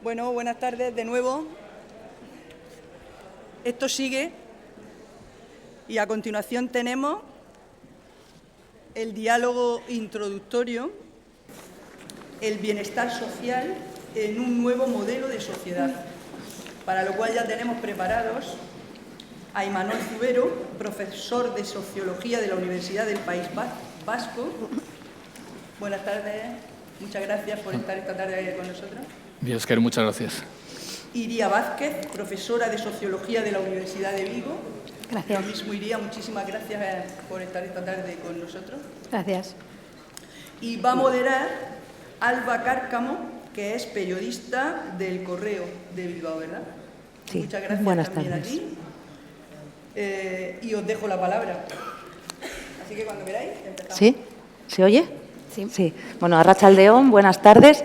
Bueno, buenas tardes de nuevo. Esto sigue y a continuación tenemos el diálogo introductorio, el bienestar social en un nuevo modelo de sociedad, para lo cual ya tenemos preparados a Imanol Zubero, profesor de Sociología de la Universidad del País Vasco. Buenas tardes, muchas gracias por estar esta tarde con nosotros. Bien, Oscar, muchas gracias. Iria Vázquez, profesora de Sociología de la Universidad de Vigo. Gracias. Lo mismo, Iria, muchísimas gracias por estar esta tarde con nosotros. Gracias. Y va a moderar Alba Cárcamo, que es periodista del Correo de Bilbao, ¿verdad? Sí. Muchas gracias. Buenas también tardes. a ti. Y os dejo la palabra. Así que cuando queráis, empezamos. ¿Sí? ¿Se oye? Sí. Bueno, arratsaldeon, buenas tardes.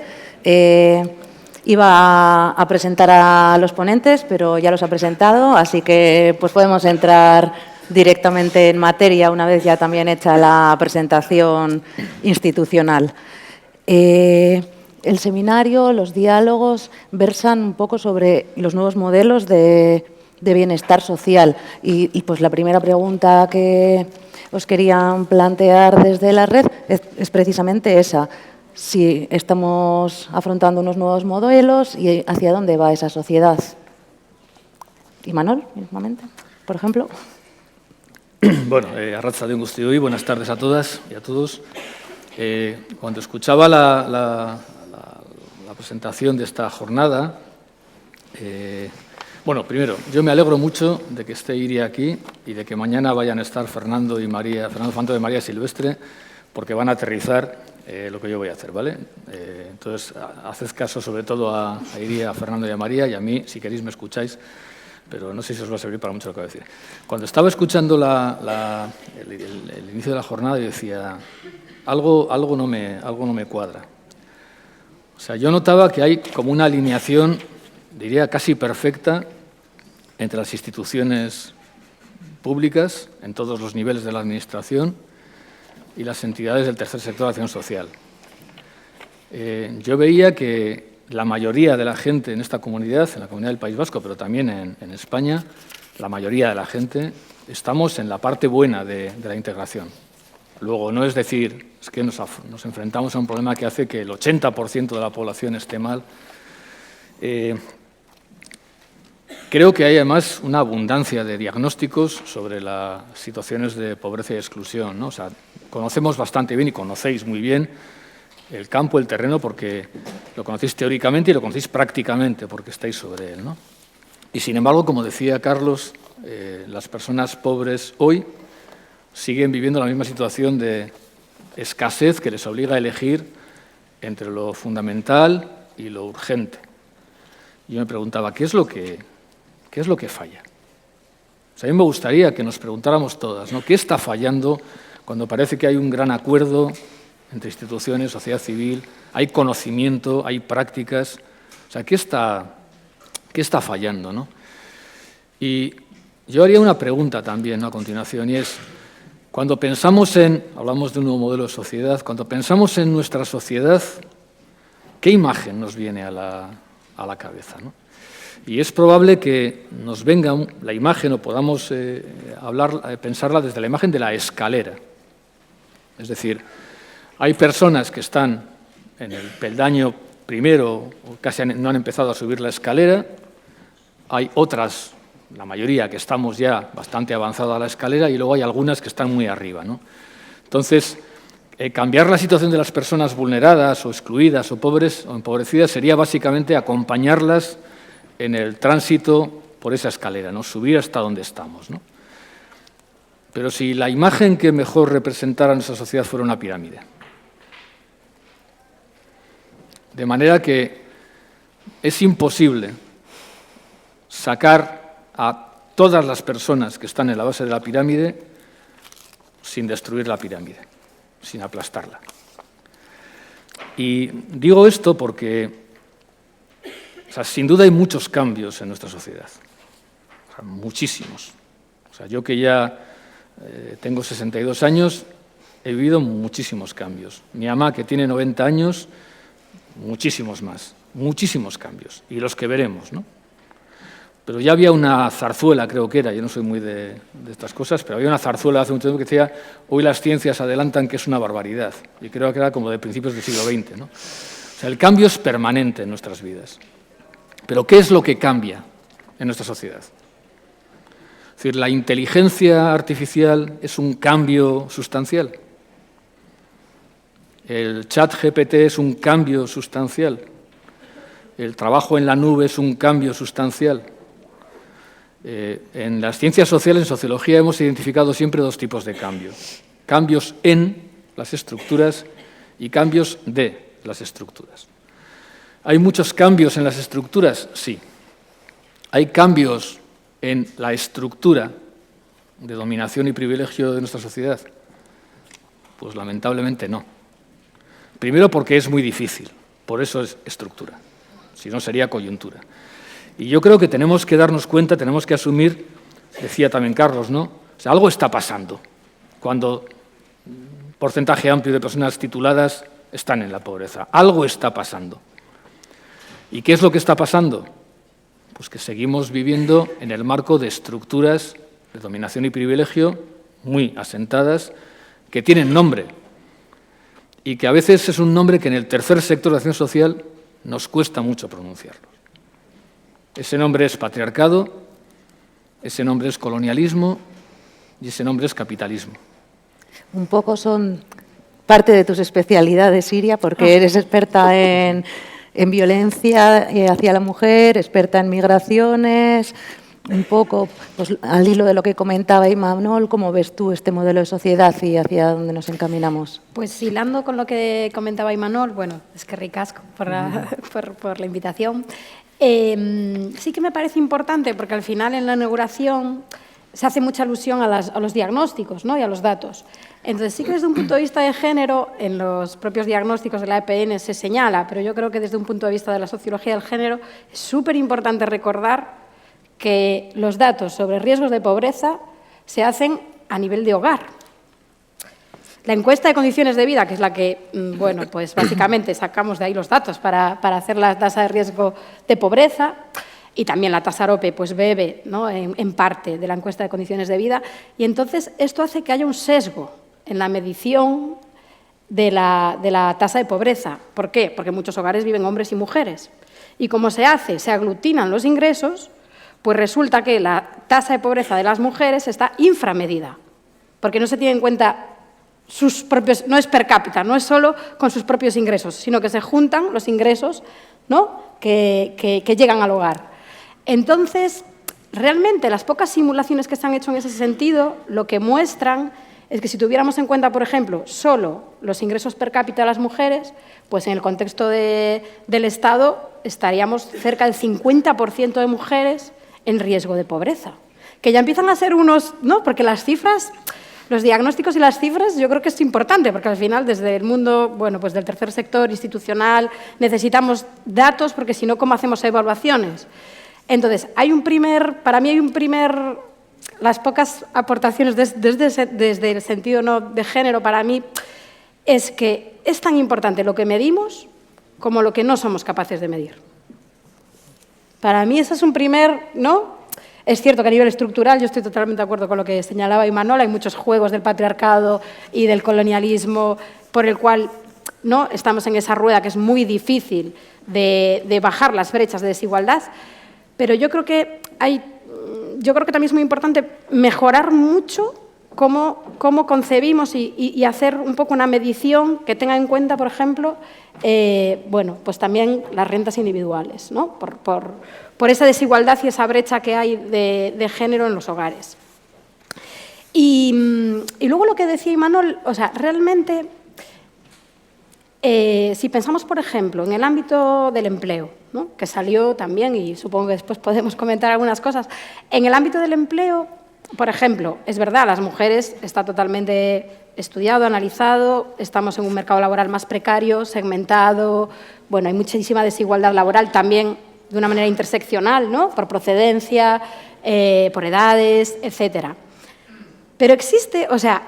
Iba a presentar a los ponentes, pero ya los ha presentado, así que pues podemos entrar directamente en materia una vez ya también hecha la presentación institucional. El seminario, los diálogos versan un poco sobre los nuevos modelos de bienestar social y pues la primera pregunta que os querían plantear desde la red es precisamente esa. Si estamos afrontando unos nuevos modelos y hacia dónde va esa sociedad. Imanol, mismamente, por ejemplo. Bueno, arratsaldeon guztioi, buenas tardes a todas y a todos. Cuando escuchaba la presentación de esta jornada, bueno, primero, yo me alegro mucho de que esté Iria aquí y de que mañana vayan a estar Fernando Fanto de María Silvestre, porque van a aterrizar lo que yo voy a hacer, ¿vale? Entonces, haced caso sobre todo a Iria, a Fernando y a María, y a mí, si queréis, me escucháis, pero no sé si os va a servir para mucho lo que voy a decir. Cuando estaba escuchando el inicio de la jornada, yo decía, algo no me cuadra. O sea, yo notaba que hay como una alineación, diría casi perfecta, entre las instituciones públicas, en todos los niveles de la administración, y las entidades del tercer sector de acción social. Yo veía que la mayoría de la gente en esta comunidad, en la comunidad del País Vasco, pero también en España, la mayoría de la gente, estamos en la parte buena de la integración. Luego, no es decir, es que nos enfrentamos a un problema que hace que el 80% de la población esté mal. Creo que hay además una abundancia de diagnósticos sobre las situaciones de pobreza y exclusión, ¿no? O sea, conocemos bastante bien y conocéis muy bien el campo, el terreno, porque lo conocéis teóricamente y lo conocéis prácticamente porque estáis sobre él, ¿no? Y sin embargo, como decía Carlos, las personas pobres hoy siguen viviendo la misma situación de escasez que les obliga a elegir entre lo fundamental y lo urgente. Yo me preguntaba, ¿qué es lo que falla? O sea, a mí me gustaría que nos preguntáramos todas, ¿no? ¿Qué está fallando cuando parece que hay un gran acuerdo entre instituciones, sociedad civil, hay conocimiento, hay prácticas? O sea, ¿qué está fallando, ¿no? Y yo haría una pregunta también, ¿no?, a continuación, y es, cuando pensamos hablamos de un nuevo modelo de sociedad, cuando pensamos en nuestra sociedad, ¿qué imagen nos viene a la cabeza, ¿no? Y es probable que nos venga la imagen o podamos pensarla desde la imagen de la escalera. Es decir, hay personas que están en el peldaño primero o casi no han empezado a subir la escalera, hay otras, la mayoría, que estamos ya bastante avanzados a la escalera y luego hay algunas que están muy arriba, ¿no? Entonces, cambiar la situación de las personas vulneradas o excluidas o pobres o empobrecidas sería básicamente acompañarlas en el tránsito por esa escalera, ¿no? Subir hasta donde estamos, ¿no? Pero si la imagen que mejor representara nuestra sociedad fuera una pirámide. De manera que es imposible sacar a todas las personas que están en la base de la pirámide sin destruir la pirámide, sin aplastarla. Y digo esto porque o sea, sin duda hay muchos cambios en nuestra sociedad, o sea, muchísimos. O sea, yo que ya tengo 62 años, he vivido muchísimos cambios. Mi mamá, que tiene 90 años, muchísimos más. muchísimos cambios, y los que veremos, ¿no? Pero ya había una zarzuela, creo que era, yo no soy muy de estas cosas, pero había una zarzuela hace mucho tiempo que decía: hoy las ciencias adelantan que es una barbaridad. Y creo que era como de principios del siglo XX, ¿no? O sea, el cambio es permanente en nuestras vidas. Pero ¿qué es lo que cambia en nuestra sociedad? Es decir, ¿la inteligencia artificial es un cambio sustancial? ¿El chat GPT es un cambio sustancial? ¿El trabajo en la nube es un cambio sustancial? En las ciencias sociales, en sociología, hemos identificado siempre dos tipos de cambios. Cambios en las estructuras y cambios de las estructuras. ¿Hay muchos cambios en las estructuras? Sí. ¿Hay cambios en la estructura de dominación y privilegio de nuestra sociedad? Pues lamentablemente no. Primero porque es muy difícil, por eso es estructura, si no sería coyuntura. Y yo creo que tenemos que darnos cuenta, tenemos que asumir, decía también Carlos, ¿no? O sea, algo está pasando cuando un porcentaje amplio de personas tituladas están en la pobreza. Algo está pasando. ¿Y qué es lo que está pasando? Pues que seguimos viviendo en el marco de estructuras de dominación y privilegio muy asentadas, que tienen nombre, y que a veces es un nombre que en el tercer sector de acción social nos cuesta mucho pronunciarlo. Ese nombre es patriarcado, ese nombre es colonialismo y ese nombre es capitalismo. Un poco son parte de tus especialidades, Siria, porque eres experta en violencia hacia la mujer, experta en migraciones. Un poco, pues, al hilo de lo que comentaba Imanol, ¿cómo ves tú este modelo de sociedad y hacia dónde nos encaminamos? Pues hilando con lo que comentaba Imanol, bueno, es que ricasco por la invitación. Sí que me parece importante porque al final en la inauguración se hace mucha alusión a los diagnósticos, ¿no? Y a los datos. Entonces sí que desde un punto de vista de género, en los propios diagnósticos de la EPN se señala, pero yo creo que desde un punto de vista de la sociología del género es súper importante recordar que los datos sobre riesgos de pobreza se hacen a nivel de hogar. La encuesta de condiciones de vida, que es la que, bueno, pues básicamente sacamos de ahí los datos para hacer la tasa de riesgo de pobreza, y también la tasa AROPE pues bebe, ¿no?, en parte de la encuesta de condiciones de vida, y entonces esto hace que haya un sesgo en la medición de la tasa de pobreza. ¿Por qué? Porque en muchos hogares viven hombres y mujeres, y como se aglutinan los ingresos, pues resulta que la tasa de pobreza de las mujeres está inframedida, porque no se tiene en cuenta sus propios, no es per cápita, no es solo con sus propios ingresos, sino que se juntan los ingresos, ¿no?, que llegan al hogar. Entonces, realmente las pocas simulaciones que se han hecho en ese sentido lo que muestran es que si tuviéramos en cuenta, por ejemplo, solo los ingresos per cápita de las mujeres, pues en el contexto del Estado estaríamos cerca del 50% de mujeres en riesgo de pobreza, que ya empiezan a ser unos, ¿no?, porque las cifras, los diagnósticos y las cifras, yo creo que es importante, porque al final desde el mundo, bueno, pues del tercer sector institucional necesitamos datos, porque si no, ¿cómo hacemos evaluaciones? Entonces, para mí hay un primer, las pocas aportaciones desde el sentido, ¿no?, de género para mí es que es tan importante lo que medimos como lo que no somos capaces de medir. Para mí ese es un primer, ¿no? Es cierto que a nivel estructural yo estoy totalmente de acuerdo con lo que señalaba Imanol, hay muchos juegos del patriarcado y del colonialismo por el cual, ¿no?, estamos en esa rueda que es muy difícil de bajar las brechas de desigualdad, pero yo creo que también es muy importante mejorar mucho cómo concebimos y hacer un poco una medición que tenga en cuenta, por ejemplo, bueno, pues también las rentas individuales, ¿no?, por esa desigualdad y esa brecha que hay de género en los hogares. Y luego lo que decía Imanol, o sea, realmente, si pensamos, por ejemplo, en el ámbito del empleo, ¿no?, que salió también, y supongo que después podemos comentar algunas cosas, en el ámbito del empleo, por ejemplo, es verdad, las mujeres está totalmente estudiado, analizado, estamos en un mercado laboral más precario, segmentado, bueno, hay muchísima desigualdad laboral también de una manera interseccional, ¿no?, por procedencia, por edades, etcétera. Pero existe, o sea,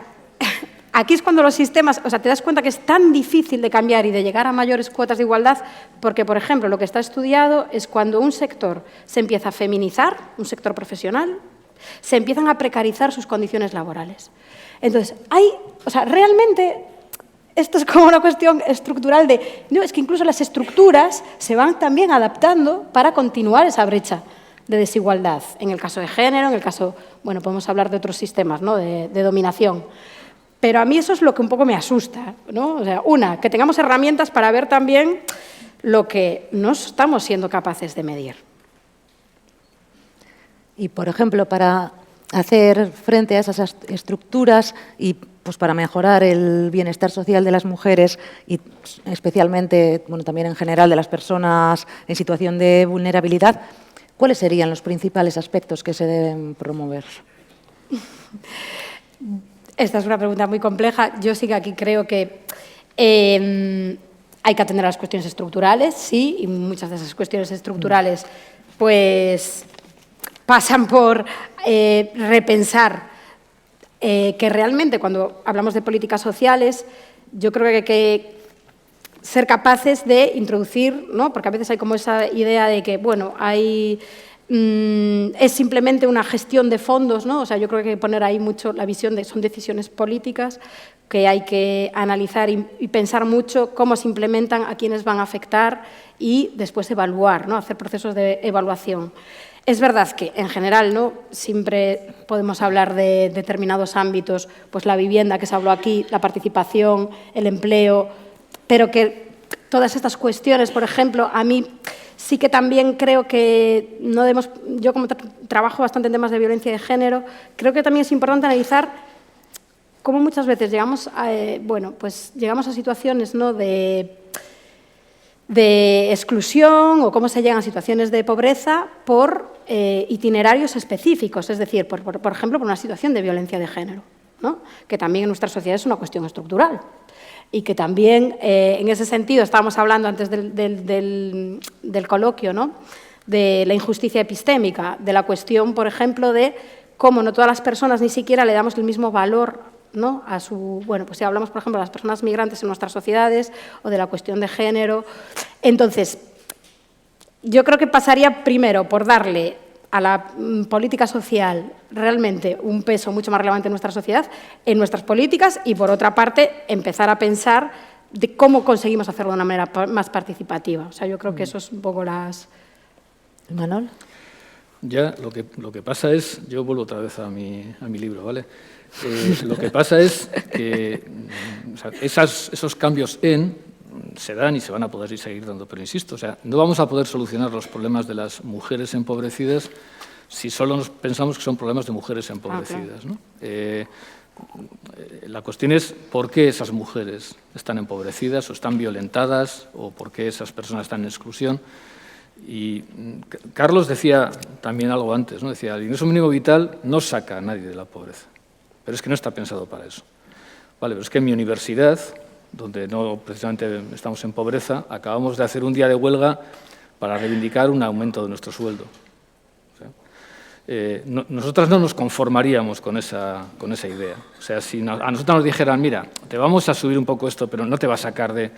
aquí es cuando los sistemas, o sea, te das cuenta que es tan difícil de cambiar y de llegar a mayores cuotas de igualdad, porque, por ejemplo, lo que está estudiado es cuando un sector se empieza a feminizar, un sector profesional, se empiezan a precarizar sus condiciones laborales. Entonces, realmente esto es como una cuestión estructural de, no, es que incluso las estructuras se van también adaptando para continuar esa brecha de desigualdad. En el caso de género, en el caso, bueno, podemos hablar de otros sistemas, ¿no?, de dominación. Pero a mí eso es lo que un poco me asusta, ¿no? O sea, que tengamos herramientas para ver también lo que no estamos siendo capaces de medir. Y, por ejemplo, para hacer frente a esas estructuras y pues, para mejorar el bienestar social de las mujeres y especialmente, bueno, también en general de las personas en situación de vulnerabilidad, ¿cuáles serían los principales aspectos que se deben promover? Esta es una pregunta muy compleja. Yo sí que aquí creo que hay que atender a las cuestiones estructurales, sí, y muchas de esas cuestiones estructurales pues pasan por repensar que realmente cuando hablamos de políticas sociales, yo creo que hay que ser capaces de introducir, ¿no?, porque a veces hay como esa idea de que, bueno, es simplemente una gestión de fondos, ¿no? O sea, yo creo que hay que poner ahí mucho la visión de son decisiones políticas que hay que analizar y pensar mucho cómo se implementan, a quiénes van a afectar y después evaluar, ¿no?, hacer procesos de evaluación. Es verdad que, en general, ¿no?, siempre podemos hablar de determinados ámbitos, pues la vivienda que se habló aquí, la participación, el empleo, pero que todas estas cuestiones, por ejemplo, a mí sí que también creo que no debemos, yo como trabajo bastante en temas de violencia de género, creo que también es importante analizar cómo muchas veces llegamos a situaciones, ¿no?, de exclusión o cómo se llegan a situaciones de pobreza por itinerarios específicos, es decir, por ejemplo, por una situación de violencia de género, ¿no?, que también en nuestra sociedad es una cuestión estructural. Y que también, en ese sentido, estábamos hablando antes del coloquio, ¿no?, de la injusticia epistémica, de la cuestión, por ejemplo, de cómo no todas las personas ni siquiera le damos el mismo valor, ¿no?, a su... Bueno, pues si hablamos, por ejemplo, de las personas migrantes en nuestras sociedades o de la cuestión de género. Entonces, yo creo que pasaría primero por darle a la política social realmente un peso mucho más relevante en nuestra sociedad, en nuestras políticas, y por otra parte empezar a pensar de cómo conseguimos hacerlo de una manera más participativa. O sea, yo creo que eso es un poco las... ¿Manol? Ya, lo que pasa es, yo vuelvo otra vez a mi libro, ¿vale? Lo que pasa es que esos cambios se dan y se van a poder seguir dando, pero insisto, o sea, no vamos a poder solucionar los problemas de las mujeres empobrecidas si solo pensamos que son problemas de mujeres empobrecidas, ¿no? La cuestión es por qué esas mujeres están empobrecidas o están violentadas o por qué esas personas están en exclusión. Y Carlos decía también algo antes, ¿no? Decía, el ingreso mínimo vital no saca a nadie de la pobreza, pero es que no está pensado para eso. Vale, pero es que en mi universidad, donde no precisamente estamos en pobreza, acabamos de hacer un día de huelga para reivindicar un aumento de nuestro sueldo. O sea, nosotras no nos conformaríamos con esa idea. O sea, si a nosotras nos dijeran, mira, te vamos a subir un poco esto, pero no te va a sacar de...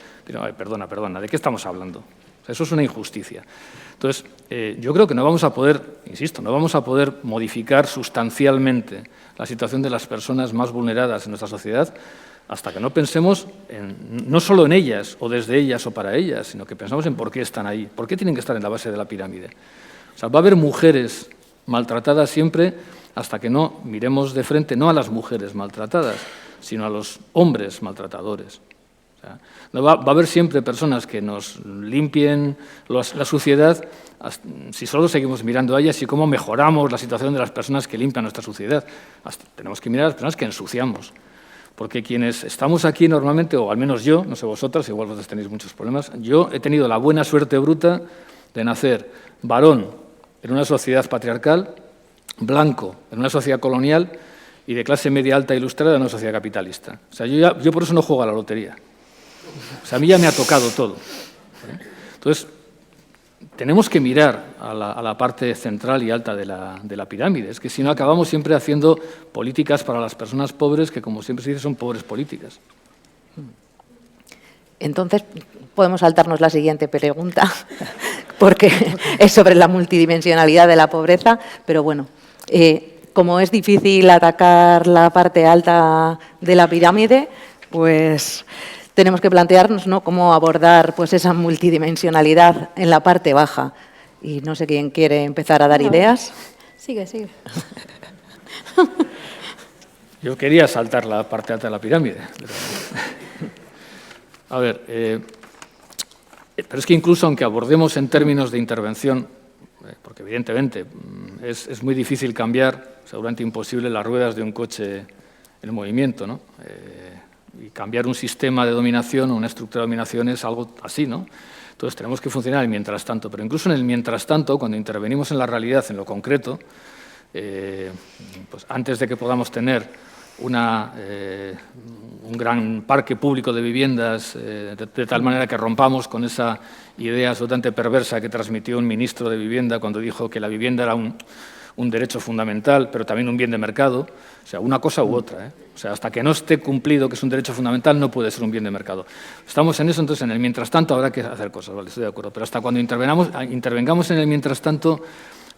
Perdona, ¿de qué estamos hablando? O sea, eso es una injusticia. Entonces, yo creo que no vamos a poder, insisto, no vamos a poder modificar sustancialmente la situación de las personas más vulneradas en nuestra sociedad hasta que no pensemos no solo en ellas o desde ellas o para ellas, sino que pensamos en por qué están ahí, por qué tienen que estar en la base de la pirámide. O sea, va a haber mujeres maltratadas siempre hasta que no miremos de frente no a las mujeres maltratadas, sino a los hombres maltratadores. O sea, va a haber siempre personas que nos limpien la suciedad si solo seguimos mirando a ellas y cómo mejoramos la situación de las personas que limpian nuestra suciedad. Tenemos que mirar a las personas que ensuciamos. Porque quienes estamos aquí normalmente, o al menos yo, no sé vosotras, igual vosotros tenéis muchos problemas, yo he tenido la buena suerte bruta de nacer varón en una sociedad patriarcal, blanco en una sociedad colonial y de clase media alta ilustrada en una sociedad capitalista. O sea, yo por eso no juego a la lotería. O sea, a mí ya me ha tocado todo. Entonces, tenemos que mirar a la parte central y alta de la pirámide. Es que si no acabamos siempre haciendo políticas para las personas pobres que, como siempre se dice, son pobres políticas. Entonces, podemos saltarnos la siguiente pregunta, porque es sobre la multidimensionalidad de la pobreza, pero bueno, como es difícil atacar la parte alta de la pirámide, pues tenemos que plantearnos, ¿no?, cómo abordar pues esa multidimensionalidad en la parte baja. Y no sé quién quiere empezar a dar ideas. Sigue, sigue. Yo quería saltar la parte alta de la pirámide. A ver, pero es que incluso aunque abordemos en términos de intervención, porque evidentemente es muy difícil cambiar, seguramente imposible, las ruedas de un coche en movimiento, ¿no? Y cambiar un sistema de dominación o una estructura de dominación es algo así, ¿no? Entonces tenemos que funcionar en el mientras tanto, pero incluso en el mientras tanto, cuando intervenimos en la realidad, en lo concreto, pues antes de que podamos tener un gran parque público de viviendas, de tal manera que rompamos con esa idea absolutamente perversa que transmitió un ministro de Vivienda cuando dijo que la vivienda era un derecho fundamental, pero también un bien de mercado, o sea, una cosa u otra, ¿eh? O sea, hasta que no esté cumplido que es un derecho fundamental, no puede ser un bien de mercado. Estamos en eso, entonces en el mientras tanto habrá que hacer cosas, vale, estoy de acuerdo, pero hasta cuando intervengamos en el mientras tanto,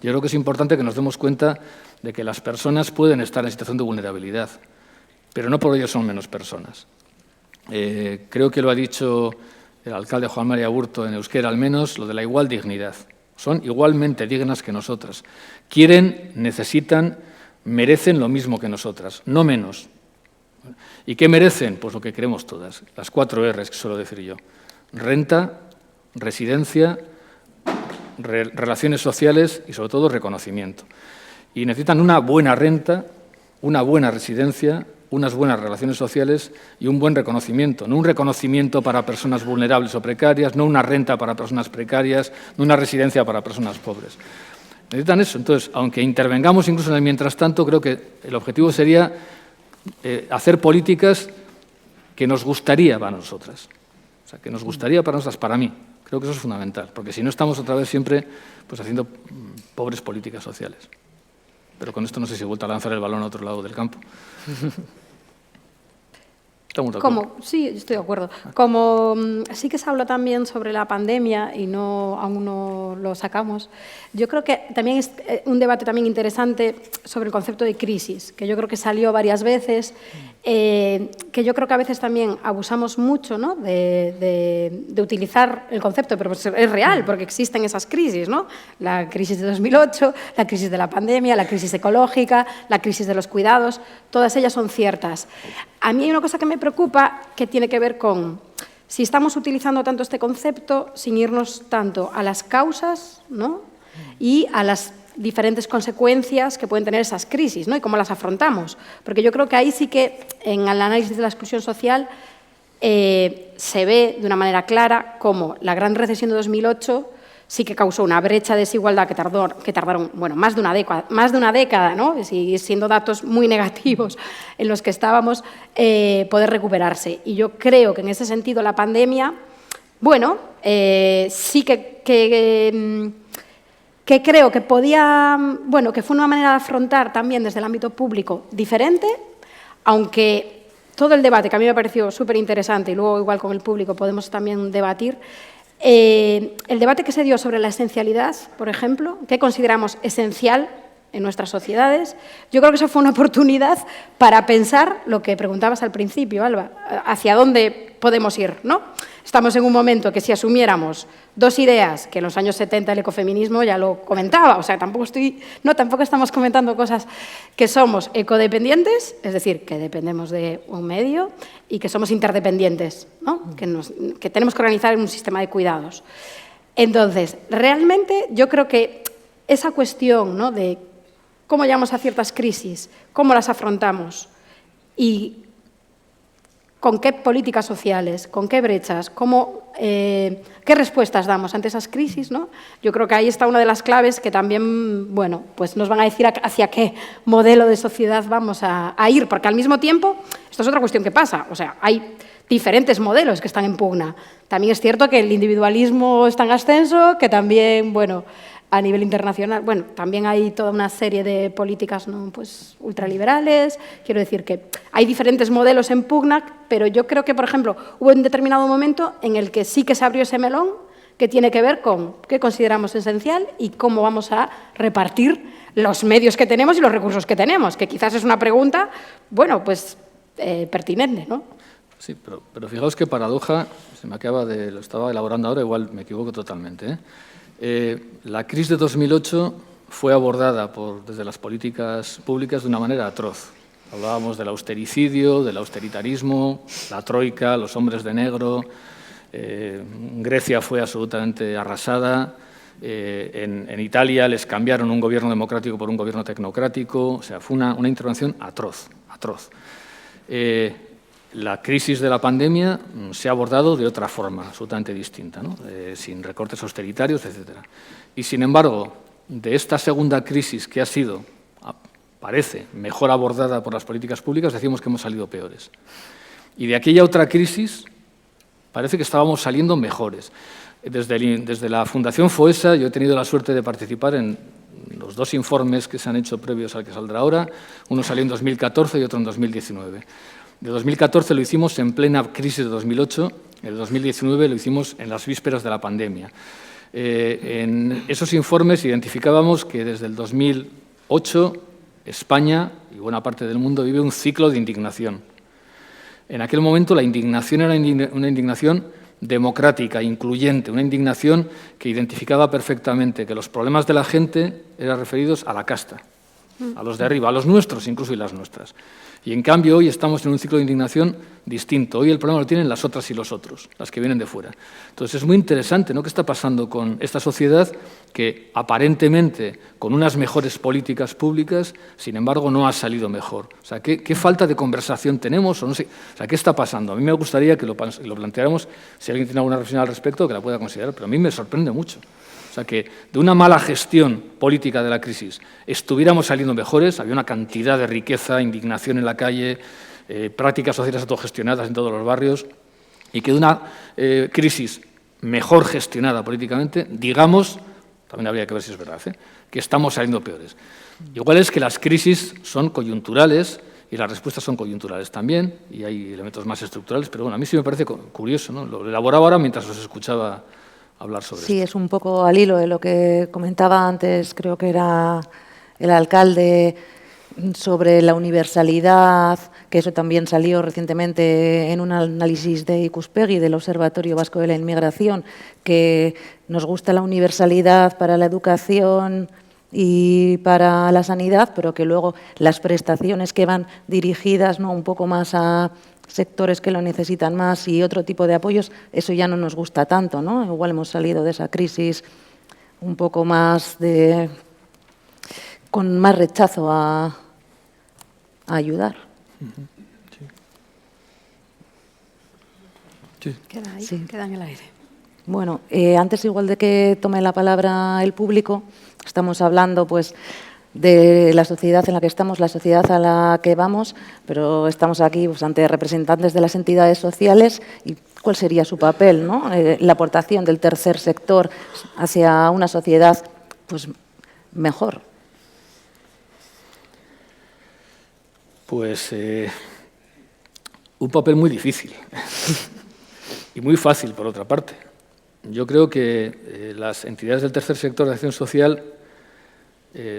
yo creo que es importante que nos demos cuenta de que las personas pueden estar en situación de vulnerabilidad, pero no por ello son menos personas. Creo que lo ha dicho el alcalde Juan María Aburto en euskera, al menos, lo de la igual dignidad. Son igualmente dignas que nosotras. Quieren, necesitan, merecen lo mismo que nosotras, no menos. ¿Y qué merecen? Pues lo que queremos todas, las 4 R's que suelo decir yo. Renta, residencia, relaciones sociales y, sobre todo, reconocimiento. Y necesitan una buena renta, una buena residencia, unas buenas relaciones sociales y un buen reconocimiento. No un reconocimiento para personas vulnerables o precarias, no una renta para personas precarias, no una residencia para personas pobres. Necesitan eso. Entonces, aunque intervengamos incluso en el mientras tanto, creo que el objetivo sería hacer políticas que nos gustaría para nosotras. O sea, que nos gustaría para nosotras, para mí. Creo que eso es fundamental, porque si no estamos otra vez siempre pues, haciendo pobres políticas sociales. Pero con esto no sé si he vuelto a lanzar el balón a otro lado del campo. Sí, estoy de acuerdo. Como sí que se habla también sobre la pandemia y aún no lo sacamos, yo creo que también es un debate también interesante sobre el concepto de crisis, que yo creo que salió varias veces, que yo creo que a veces también abusamos mucho, ¿no?, de utilizar el concepto, pero es real, porque existen esas crisis, ¿no? La crisis de 2008, la crisis de la pandemia, la crisis ecológica, la crisis de los cuidados, todas ellas son ciertas. A mí hay una cosa que me preocupa que tiene que ver con si estamos utilizando tanto este concepto sin irnos tanto a las causas, ¿no?, y a las diferentes consecuencias que pueden tener esas crisis, ¿no?, y cómo las afrontamos. Porque yo creo que ahí sí que en el análisis de la exclusión social se ve de una manera clara cómo la gran recesión de 2008 sí que causó una brecha de desigualdad que tardaron bueno, más de una década, ¿no?, y siendo datos muy negativos en los que estábamos, poder recuperarse. Y yo creo que en ese sentido la pandemia, bueno, sí que creo que que fue una manera de afrontar también desde el ámbito público diferente, aunque todo el debate, que a mí me pareció súper interesante, y luego igual con el público podemos también debatir, el debate que se dio sobre la esencialidad, por ejemplo, ¿qué consideramos esencial en nuestras sociedades? Yo creo que eso fue una oportunidad para pensar lo que preguntabas al principio, Alba, hacia dónde podemos ir, ¿no? Estamos en un momento que si asumiéramos 2 ideas, que en los años 70 el ecofeminismo ya lo comentaba, o sea, tampoco estamos comentando cosas, que somos ecodependientes, es decir, que dependemos de un medio, y que somos interdependientes, ¿no?, que tenemos que organizar un sistema de cuidados. Entonces, realmente yo creo que esa cuestión, ¿no?, de cómo llegamos a ciertas crisis, cómo las afrontamos y con qué políticas sociales, con qué brechas, qué respuestas damos ante esas crisis, ¿no? Yo creo que ahí está una de las claves que también, bueno, pues nos van a decir hacia qué modelo de sociedad vamos a ir, porque al mismo tiempo, esto es otra cuestión que pasa, o sea, hay diferentes modelos que están en pugna. También es cierto que el individualismo está en ascenso, que también, bueno, a nivel internacional, bueno, también hay toda una serie de políticas, ¿no?, pues, ultraliberales. Quiero decir que hay diferentes modelos en pugna, pero yo creo que, por ejemplo, hubo un determinado momento en el que sí que se abrió ese melón que tiene que ver con qué consideramos esencial y cómo vamos a repartir los medios que tenemos y los recursos que tenemos, que quizás es una pregunta, bueno, pues pertinente, ¿no? Sí, pero fijaos qué paradoja, se me acaba de, lo estaba elaborando ahora, igual me equivoco totalmente, ¿eh? La crisis de 2008 fue abordada desde las políticas públicas de una manera atroz. Hablábamos del austericidio, del austeritarismo, la troika, los hombres de negro. Grecia fue absolutamente arrasada. En Italia les cambiaron un gobierno democrático por un gobierno tecnocrático. O sea, fue una intervención atroz, atroz. La crisis de la pandemia se ha abordado de otra forma, absolutamente distinta, ¿no? Sin recortes austeritarios, etc. Y, sin embargo, de esta segunda crisis que ha sido, parece, mejor abordada por las políticas públicas, decimos que hemos salido peores. Y de aquella otra crisis parece que estábamos saliendo mejores. Desde la Fundación FOESA yo he tenido la suerte de participar en los 2 informes que se han hecho previos al que saldrá ahora. Uno salió en 2014 y otro en 2019. De 2014 lo hicimos en plena crisis de 2008, el 2019 lo hicimos en las vísperas de la pandemia. En esos informes identificábamos que desde el 2008 España y buena parte del mundo vive un ciclo de indignación. En aquel momento la indignación era una indignación democrática, incluyente, una indignación que identificaba perfectamente que los problemas de la gente eran referidos a la casta, a los de arriba, a los nuestros incluso y las nuestras. Y en cambio hoy estamos en un ciclo de indignación distinto. Hoy el problema lo tienen las otras y los otros, las que vienen de fuera. Entonces es muy interesante, ¿no?, qué está pasando con esta sociedad que aparentemente con unas mejores políticas públicas, sin embargo, no ha salido mejor. O sea, ¿qué falta de conversación tenemos? O no sé, o sea, ¿qué está pasando? A mí me gustaría que lo planteáramos, si alguien tiene alguna reflexión al respecto, que la pueda considerar, pero a mí me sorprende mucho. O sea, que de una mala gestión política de la crisis estuviéramos saliendo mejores, había una cantidad de riqueza, indignación en la calle, prácticas sociales autogestionadas en todos los barrios, y que de una crisis mejor gestionada políticamente, digamos, también habría que ver si es verdad, que estamos saliendo peores. Igual es que las crisis son coyunturales y las respuestas son coyunturales también, y hay elementos más estructurales, pero bueno, a mí sí me parece curioso, ¿no? Lo elaboraba ahora mientras os escuchaba hablar sobre esto. Sí, es un poco al hilo de lo que comentaba antes, creo que era el alcalde, sobre la universalidad, que eso también salió recientemente en un análisis de Ikuspegi, del Observatorio Vasco de la Inmigración, que nos gusta la universalidad para la educación y para la sanidad, pero que luego las prestaciones que van dirigidas, ¿no?, un poco más a sectores que lo necesitan más y otro tipo de apoyos, eso ya no nos gusta tanto, ¿no? Igual hemos salido de esa crisis un poco más con más rechazo a ayudar. Sí. Queda ahí, Sí. queda en el aire. Bueno, antes igual de que tome la palabra el público, estamos hablando pues de la sociedad en la que estamos, la sociedad a la que vamos, pero estamos aquí pues, ante representantes de las entidades sociales y cuál sería su papel, ¿no? La aportación del tercer sector hacia una sociedad pues, mejor. Pues un papel muy difícil y muy fácil, por otra parte. Yo creo que las entidades del tercer sector de acción social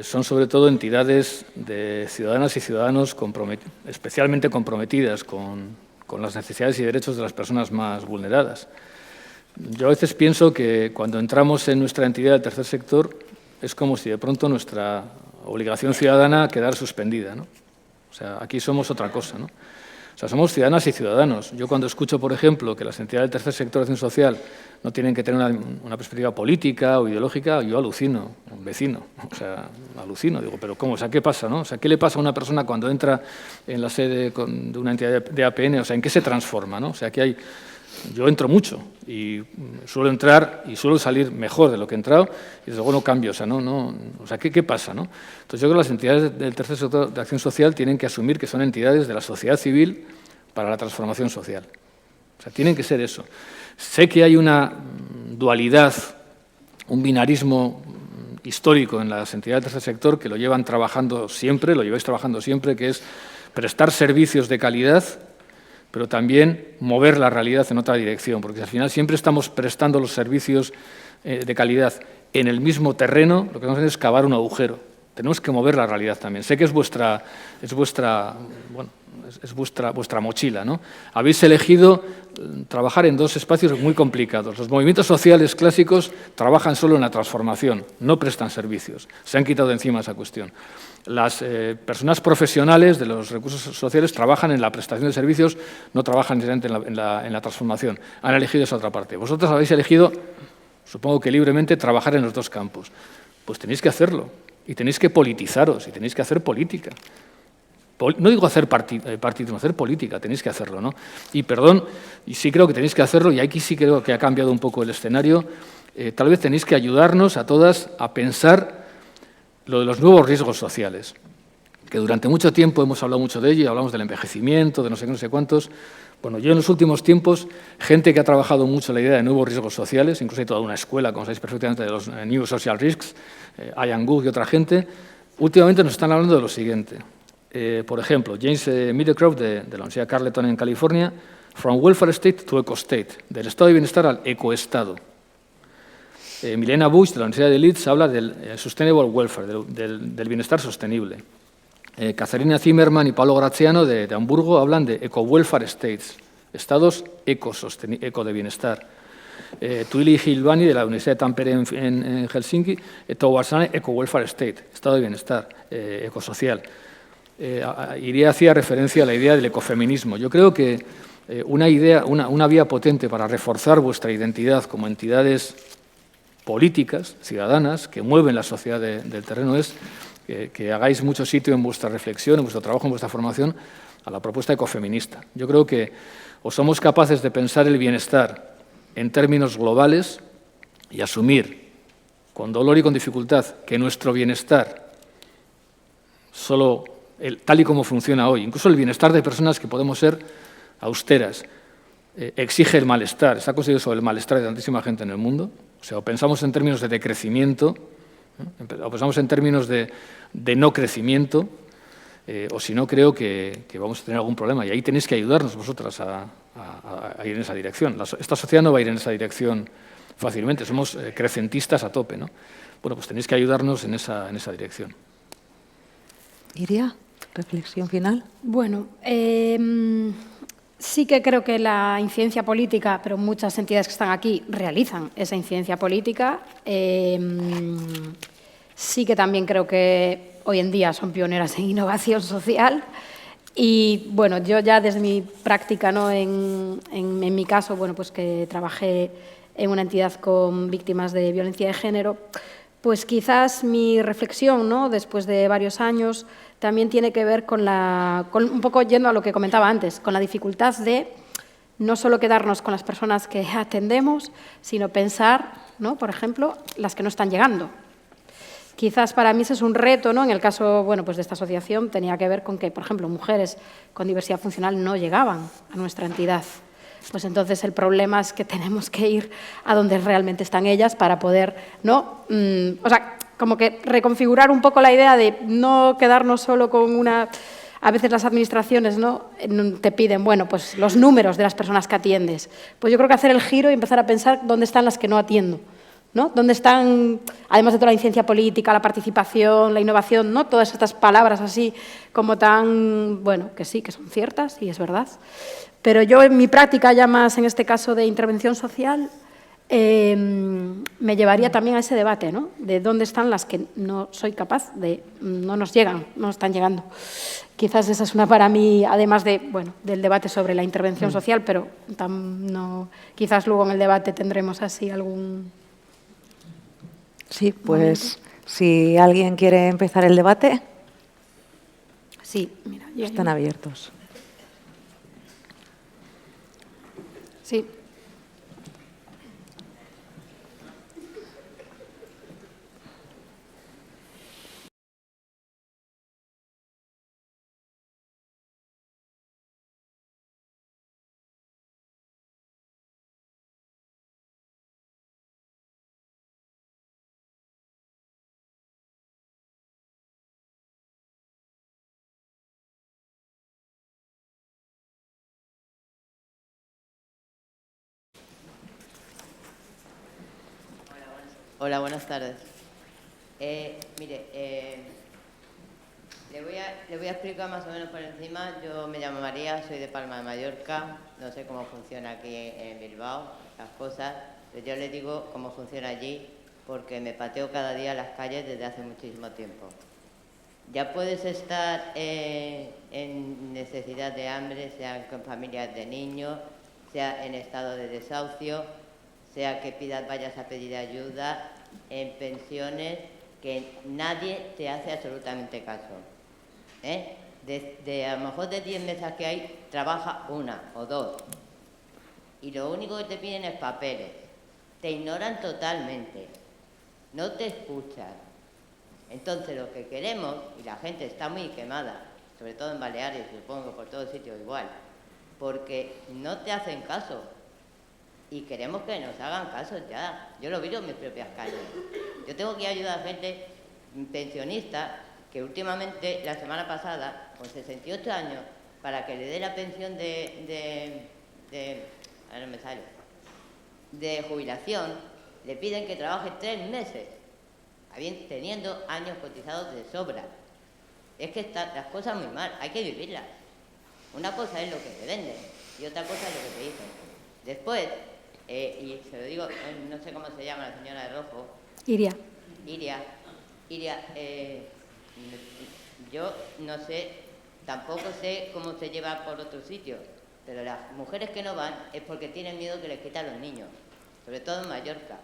son sobre todo entidades de ciudadanas y ciudadanos especialmente comprometidas con las necesidades y derechos de las personas más vulneradas. Yo a veces pienso que cuando entramos en nuestra entidad del tercer sector es como si de pronto nuestra obligación ciudadana quedara suspendida, ¿no? O sea, aquí somos otra cosa, ¿no? O sea, somos ciudadanas y ciudadanos. Yo cuando escucho, por ejemplo, que las entidades del tercer sector de acción social no tienen que tener una perspectiva política o ideológica, yo alucino, un vecino, o sea, alucino. Digo, pero ¿cómo? O sea, ¿qué pasa, no? O sea, ¿qué le pasa a una persona cuando entra en la sede de una entidad de APN? O sea, ¿en qué se transforma, no? O sea, aquí yo entro mucho y suelo entrar y suelo salir mejor de lo que he entrado y desde luego no cambio, o sea, o sea, ¿qué pasa, no? Entonces yo creo que las entidades del tercer sector de acción social tienen que asumir que son entidades de la sociedad civil para la transformación social. O sea, tienen que ser eso. Sé que hay una dualidad, un binarismo histórico en las entidades del tercer sector que lo llevan trabajando siempre, lo lleváis trabajando siempre, que es prestar servicios de calidad, pero también mover la realidad en otra dirección, porque al final siempre estamos prestando los servicios de calidad en el mismo terreno, lo que vamos a hacer es cavar un agujero. Tenemos que mover la realidad también. Sé que es vuestra mochila, ¿no? Habéis elegido trabajar en dos espacios muy complicados. Los movimientos sociales clásicos trabajan solo en la transformación, no prestan servicios. Se han quitado de encima esa cuestión. Las personas profesionales de los recursos sociales trabajan en la prestación de servicios, no trabajan directamente en la transformación. Han elegido esa otra parte. Vosotros habéis elegido, supongo que libremente, trabajar en los dos campos. Pues tenéis que hacerlo y tenéis que politizaros y tenéis que hacer política. No digo hacer partidismo, hacer política, tenéis que hacerlo, ¿no? Y perdón, y sí creo que tenéis que hacerlo, y aquí sí creo que ha cambiado un poco el escenario, tal vez tenéis que ayudarnos a todas a pensar lo de los nuevos riesgos sociales, que durante mucho tiempo hemos hablado mucho de ello, y hablamos del envejecimiento, de no sé qué, no sé cuántos. Bueno, yo en los últimos tiempos, gente que ha trabajado mucho la idea de nuevos riesgos sociales, incluso hay toda una escuela, como sabéis perfectamente, de los New Social Risks, Ian Good y otra gente, últimamente nos están hablando de lo siguiente. Por ejemplo, James Middlecroft, de la Universidad Carleton en California, From Welfare State to Eco State, del estado de bienestar al ecoestado. Milena Bush, de la Universidad de Leeds, habla del Sustainable Welfare, del bienestar sostenible. Katharina Zimmerman y Paolo Graziano, de Hamburgo, hablan de Eco-Welfare States, estados eco de bienestar. Tuili Gilvani, de la Universidad de Tampere en Helsinki, Towards an Eco-Welfare State, estado de bienestar ecosocial. Iría hacia referencia a la idea del ecofeminismo. Yo creo que una vía potente para reforzar vuestra identidad como entidades políticas, ciudadanas, que mueven la sociedad del terreno es que hagáis mucho sitio en vuestra reflexión, en vuestro trabajo, en vuestra formación, a la propuesta ecofeminista. Yo creo que o somos capaces de pensar el bienestar en términos globales y asumir con dolor y con dificultad que nuestro bienestar, tal y como funciona hoy, incluso el bienestar de personas que podemos ser austeras, exige el malestar, está construido sobre el malestar de tantísima gente en el mundo. O sea, o pensamos en términos de decrecimiento, o pensamos en términos de no crecimiento, o si no, creo que vamos a tener algún problema. Y ahí tenéis que ayudarnos vosotras a ir en esa dirección. Esta sociedad no va a ir en esa dirección fácilmente, somos crecentistas a tope, ¿no? Bueno, pues tenéis que ayudarnos en esa dirección. Iria, reflexión final. Bueno, sí que creo que la incidencia política, pero muchas entidades que están aquí realizan esa incidencia política. Sí que también creo que hoy en día son pioneras en innovación social. Y bueno, yo ya desde mi práctica, ¿no? en mi caso, bueno, pues que trabajé en una entidad con víctimas de violencia de género, pues quizás mi reflexión, ¿no? Después de varios años, también tiene que ver con un poco yendo a lo que comentaba antes, con la dificultad de no solo quedarnos con las personas que atendemos, sino pensar, ¿no? Por ejemplo, las que no están llegando. Quizás para mí ese es un reto, ¿no? En el caso, bueno, pues de esta asociación tenía que ver con que, por ejemplo, mujeres con diversidad funcional no llegaban a nuestra entidad. Pues entonces el problema es que tenemos que ir a donde realmente están ellas para poder, ¿no? O sea, como que reconfigurar un poco la idea de no quedarnos solo con una... A veces las administraciones, ¿no? Te piden, bueno, pues los números de las personas que atiendes. Pues yo creo que hacer el giro y empezar a pensar dónde están las que no atiendo, ¿no? ¿Dónde están, además de toda la incidencia política, la participación, la innovación, ¿no? Todas estas palabras así como tan, bueno, que sí, que son ciertas y es verdad. Pero yo en mi práctica, ya más en este caso de intervención social, me llevaría también a ese debate, ¿no? De dónde están las que no soy capaz de, no nos llegan, no están llegando. Quizás esa es una para mí, además de, bueno, del debate sobre la intervención social, pero no, quizás luego en el debate tendremos así algún... Sí, pues si alguien quiere empezar el debate, sí, mira, están abiertos. Sí. Hola, buenas tardes. Mire, le voy a explicar más o menos por encima. Yo me llamo María, soy de Palma de Mallorca. No sé cómo funciona aquí en Bilbao las cosas, pero yo les digo cómo funciona allí porque me pateo cada día las calles desde hace muchísimo tiempo. Ya puedes estar en necesidad de hambre, sea con familias de niños, sea en estado de desahucio, sea que vayas a pedir ayuda, en pensiones, que nadie te hace absolutamente caso. A lo mejor de 10 mesas que hay, trabaja una o dos. Y lo único que te piden es papeles. Te ignoran totalmente. No te escuchan. Entonces lo que queremos, y la gente está muy quemada, sobre todo en Baleares, supongo, por todos sitios igual, porque no te hacen caso. Y queremos que nos hagan caso ya. Yo lo vivo en mis propias calles. Yo tengo que ayudar a gente pensionista que últimamente, la semana pasada, con 68 años, para que le dé la pensión ahora no me sale, de jubilación, le piden que trabaje 3 meses, teniendo años cotizados de sobra. Es que están las cosas muy mal, hay que vivirlas. Una cosa es lo que te venden y otra cosa es lo que te dicen. Después, y se lo digo, no sé cómo se llama la señora de rojo. Iria, yo no sé, tampoco sé cómo se lleva por otros sitios, pero las mujeres que no van es porque tienen miedo que les quitan los niños, sobre todo en Mallorca.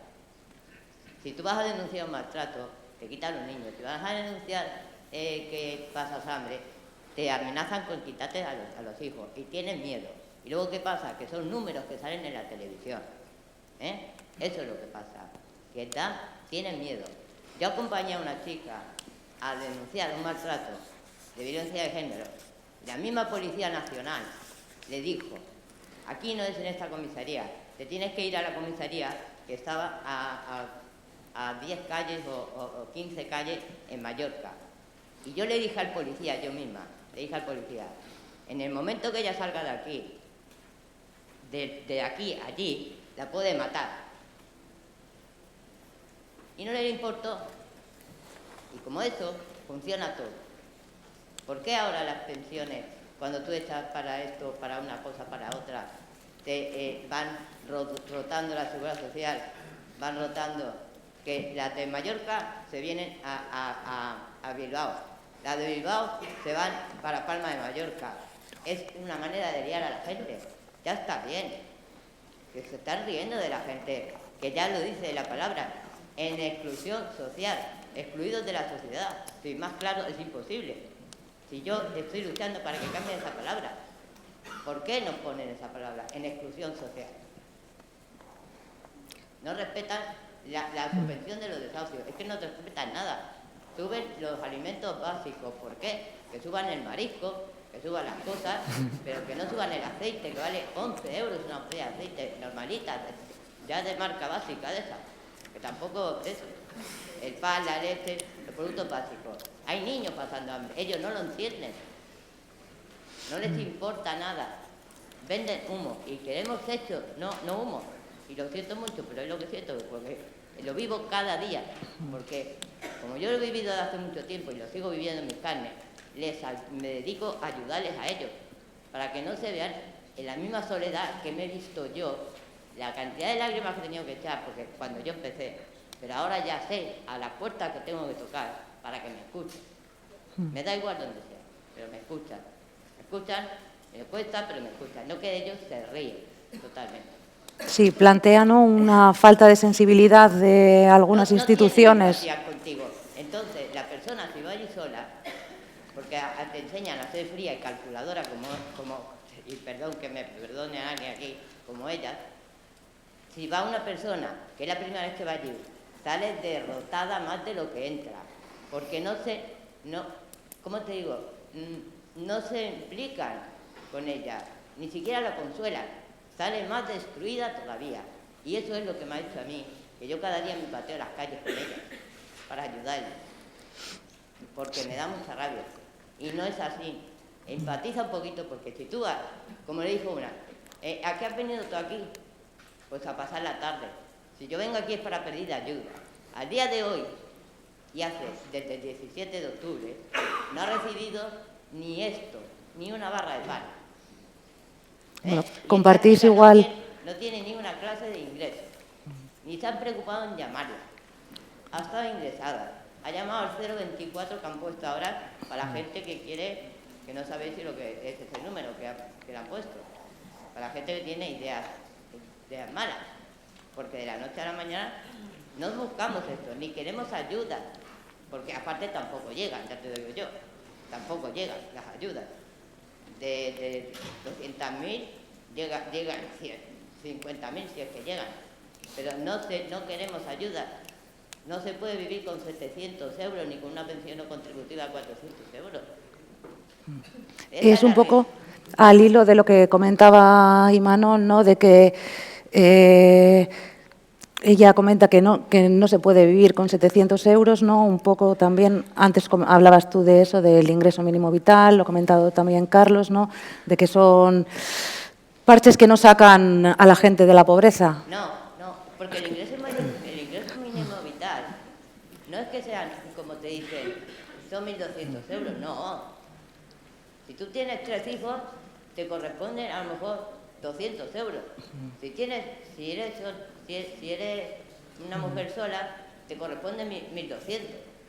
Si tú vas a denunciar un maltrato, te quitan los niños. Si vas a denunciar que pasas hambre, te amenazan con quitarte a los hijos y tienen miedo. Y luego, ¿qué pasa? Que son números que salen en la televisión. Eso es lo que pasa. Que tienen miedo. Yo acompañé a una chica a denunciar un maltrato de violencia de género. La misma Policía Nacional le dijo, aquí no es en esta comisaría, te tienes que ir a la comisaría que estaba a 10 calles o 15 calles en Mallorca. Y yo le dije al policía, yo misma, le dije al policía, en el momento que ella salga de aquí, de aquí a allí, la puede matar. Y no le importó. Y como eso, funciona todo. ¿Por qué ahora las pensiones, cuando tú echas para esto, para una cosa, para otra, te van rotando la seguridad social, van rotando, que las de Mallorca se vienen a Bilbao, las de Bilbao se van para Palma de Mallorca? Es una manera de liar a la gente. Ya está bien, que se están riendo de la gente, que ya lo dice la palabra, en exclusión social, excluidos de la sociedad. Si más claro es imposible. Si yo estoy luchando para que cambie esa palabra, ¿por qué no ponen esa palabra? En exclusión social. No respetan la subvención de los desahucios, es que no te respetan nada. Suben los alimentos básicos, ¿por qué? Que suban el marisco, que suban las cosas, pero que no suban el aceite, que vale 11 euros una botella de aceite normalita, ya de marca básica de esa, que tampoco es el pan, la leche, los productos básicos. Hay niños pasando hambre, ellos no lo entienden, no les importa nada, venden humo y queremos hechos, no humo. Y lo siento mucho, pero es lo que siento, porque lo vivo cada día, porque como yo lo he vivido desde hace mucho tiempo y lo sigo viviendo en mis carnes, me dedico a ayudarles a ellos, para que no se vean en la misma soledad que me he visto yo, la cantidad de lágrimas que he tenido que echar, porque cuando yo empecé, pero ahora ya sé a la puerta que tengo que tocar para que me escuchen. Me da igual donde sea, pero me escuchan. Me escuchan, me cuesta, pero me escuchan. No que ellos se ríen totalmente. Sí, plantean una falta de sensibilidad de algunas instituciones. No contigo. Entonces, la persona, si va allí sola, porque te enseñan a ser fría y calculadora, y perdón que me perdone a alguien aquí, como ella, si va una persona, que es la primera vez que va allí, sale derrotada más de lo que entra, porque ¿cómo te digo? No se implican con ella, ni siquiera la consuelan, sale más destruida todavía. Y eso es lo que me ha hecho a mí, que yo cada día me pateo las calles con ella, para ayudarle, porque me da mucha rabia. Y no es así. Empatiza un poquito, porque si tú vas, como le dijo una, ¿a qué has venido tú aquí? Pues a pasar la tarde. Si yo vengo aquí es para pedir ayuda. al día de hoy, y desde el 17 de octubre, no ha recibido ni esto, ni una barra de pan. Bueno, compartís igual. No tiene ni una clase de inglés, ni se han preocupado en llamarla. Ha estado ingresada, ha llamado al 024 que han puesto ahora para la gente que quiere, que no sabe si lo que es ese número que le han puesto, para la gente que tiene ideas malas, porque de la noche a la mañana no buscamos esto, ni queremos ayuda, porque aparte tampoco llegan, ya te digo yo, tampoco llegan las ayudas. De 200.000 llegan 50.000 si es que llegan, pero no queremos ayuda. No se puede vivir con 700 euros ni con una pensión no contributiva de 400 euros. Es un poco al hilo de lo que comentaba Imanol, ¿no? De que ella comenta que no se puede vivir con 700 euros, ¿no? Un poco también, antes hablabas tú de eso, del ingreso mínimo vital, lo ha comentado también Carlos, ¿no? De que son parches que no sacan a la gente de la pobreza. No, porque el ingreso mínimo vital no es que sean, como te dicen, son 1.200 euros, no. Si tú tienes 3 hijos, te corresponden a lo mejor 200 euros. Si eres una mujer sola, te corresponde 1.200.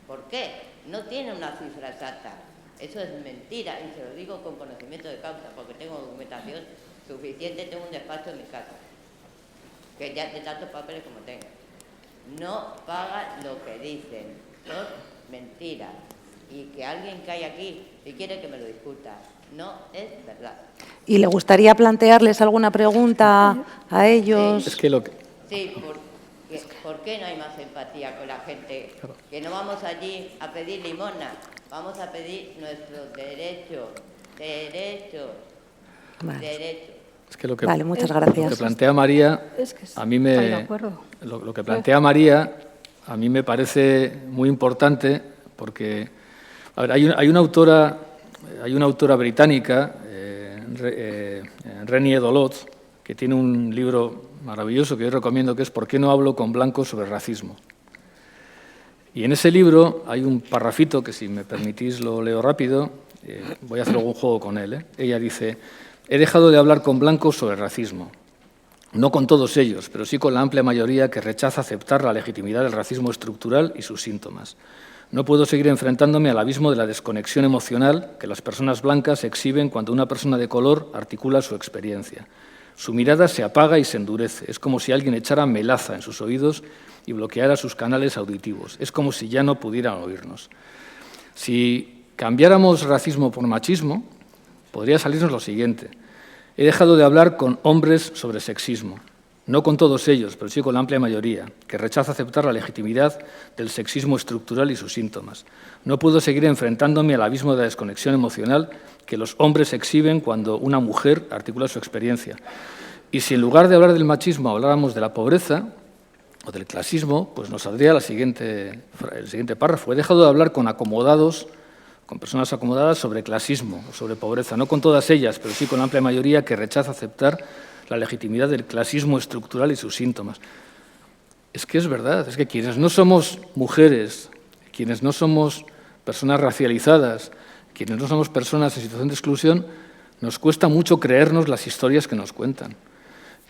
¿Por qué? No tiene una cifra exacta. Eso es mentira y se lo digo con conocimiento de causa, porque tengo documentación suficiente, tengo un despacho en mi casa, que ya de tantos papeles como tengo. No pagan lo que dicen, son mentiras. Y que alguien que hay aquí, si quiere que me lo discuta, no es verdad. ¿Y le gustaría plantearles alguna pregunta a ellos? Sí, es que lo que... sí, ¿por qué no hay más empatía con la gente? Que no vamos allí a pedir limosna, vamos a pedir nuestros derechos. Es que lo que, vale, muchas gracias. Lo que plantea María, a mí lo que plantea María a mí me parece muy importante porque, a ver, hay una autora británica, Renie Dolot, que tiene un libro maravilloso que yo recomiendo, que es ¿Por qué no hablo con blancos sobre racismo? Y en ese libro hay un parrafito que, si me permitís, lo leo rápido. Voy a hacer algún juego con él. Ella dice: he dejado de hablar con blancos sobre racismo. No con todos ellos, pero sí con la amplia mayoría que rechaza aceptar la legitimidad del racismo estructural y sus síntomas. No puedo seguir enfrentándome al abismo de la desconexión emocional que las personas blancas exhiben cuando una persona de color articula su experiencia. Su mirada se apaga y se endurece. Es como si alguien echara melaza en sus oídos y bloqueara sus canales auditivos. Es como si ya no pudieran oírnos. Si cambiáramos racismo por machismo, podría salirnos lo siguiente: he dejado de hablar con hombres sobre sexismo, no con todos ellos, pero sí con la amplia mayoría, que rechaza aceptar la legitimidad del sexismo estructural y sus síntomas. No puedo seguir enfrentándome al abismo de la desconexión emocional que los hombres exhiben cuando una mujer articula su experiencia. Y si en lugar de hablar del machismo habláramos de la pobreza o del clasismo, pues nos saldría el siguiente párrafo: he dejado de hablar con personas acomodadas sobre clasismo o sobre pobreza, no con todas ellas, pero sí con la amplia mayoría que rechaza aceptar la legitimidad del clasismo estructural y sus síntomas. Es que es verdad, es que quienes no somos mujeres, quienes no somos personas racializadas, quienes no somos personas en situación de exclusión, nos cuesta mucho creernos las historias que nos cuentan.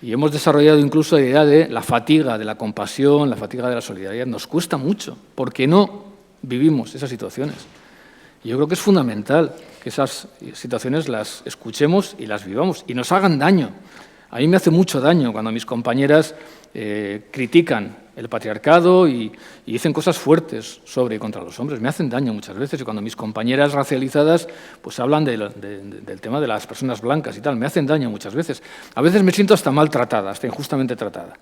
Y hemos desarrollado incluso la idea de la fatiga, de la compasión, la fatiga de la solidaridad. Nos cuesta mucho, porque no vivimos esas situaciones. Y yo creo que es fundamental que esas situaciones las escuchemos y las vivamos, y nos hagan daño. A mí me hace mucho daño cuando mis compañeras critican el patriarcado y dicen cosas fuertes sobre y contra los hombres. Me hacen daño muchas veces. Y cuando mis compañeras racializadas pues hablan del tema de las personas blancas y tal, me hacen daño muchas veces. A veces me siento hasta maltratada, hasta injustamente tratada.